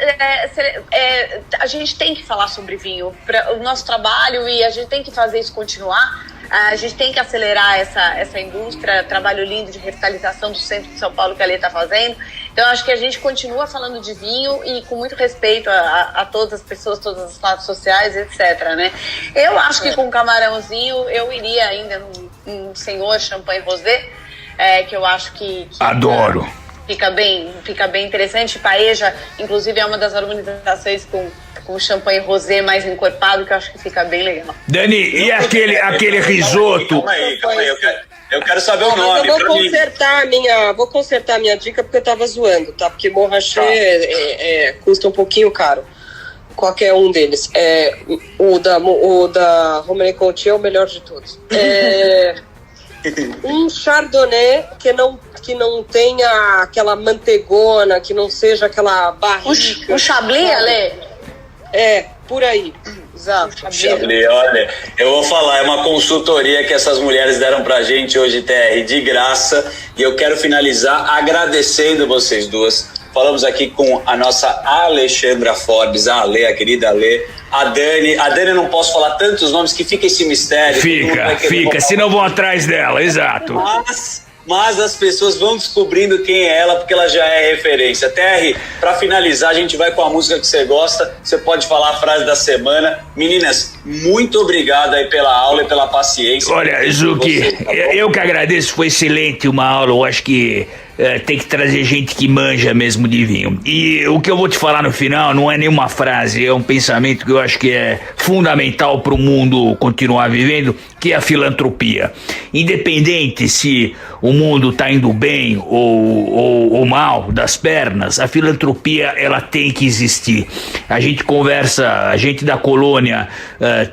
a gente tem que falar sobre vinho, o nosso trabalho, e a gente tem que fazer isso continuar. A gente tem que acelerar essa indústria, trabalho lindo de revitalização do centro de São Paulo que a Ale está fazendo. Então, acho que a gente continua falando de vinho e com muito respeito a todas as pessoas, todas as classes sociais, etc, né? Eu acho que com camarãozinho eu iria ainda num senhor champanhe rosé, que eu acho que Adoro. Fica bem interessante. Paeja, inclusive, é uma das harmonizações com champanhe rosé mais encorpado, que eu acho que fica bem legal. Dani, e aquele risoto? Calma aí, eu quero saber o nome. Mas eu vou consertar a minha dica porque eu tava zoando, tá? Porque Montrachet custa um pouquinho caro. Qualquer um deles. O da Romanée Conti é o melhor de todos. Um Chardonnay que não tenha aquela mantegona, que não seja aquela barrica. Um Chablis, Ale? Por aí. Exato. Chablis, olha, eu vou falar, é uma consultoria que essas mulheres deram pra gente hoje, TR, de graça, e eu quero finalizar agradecendo vocês duas. Falamos aqui com a nossa Alexandra Forbes, a Ale, a querida Ale, a Dani eu não posso falar tantos nomes que fica esse mistério. Fica, senão vão atrás dela, exato. Mas as pessoas vão descobrindo quem é ela, porque ela já é referência. TR, pra finalizar, a gente vai com a música que você gosta, você pode falar a frase da semana. Meninas, muito obrigado aí pela aula e pela paciência. Olha, Zuki, tá eu que agradeço, foi excelente uma aula, eu acho que tem que trazer gente que manja mesmo de vinho. E o que eu vou te falar no final não é nenhuma frase, é um pensamento que eu acho que é fundamental para o mundo continuar vivendo, que é a filantropia. Independente se o mundo está indo bem ou mal das pernas, a filantropia ela tem que existir. A gente conversa, a gente da colônia,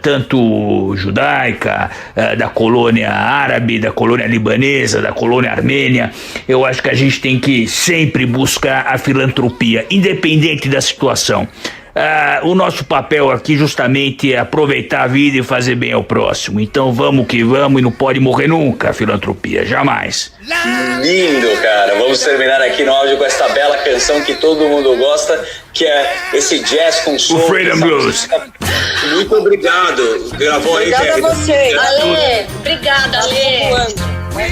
tanto judaica, da colônia árabe, da colônia libanesa, da colônia armênia, eu acho que a gente tem que sempre buscar a filantropia, independente da situação. O nosso papel aqui justamente é aproveitar a vida e fazer bem ao próximo. Então vamos que vamos, e não pode morrer nunca a filantropia, jamais. Lindo, cara. Vamos terminar aqui no áudio com esta bela canção que todo mundo gosta, que é esse jazz com soul. O Freedom Blues. Muito obrigado. Gravou aí, Obrigada a vocês. Ale, obrigada, Ale.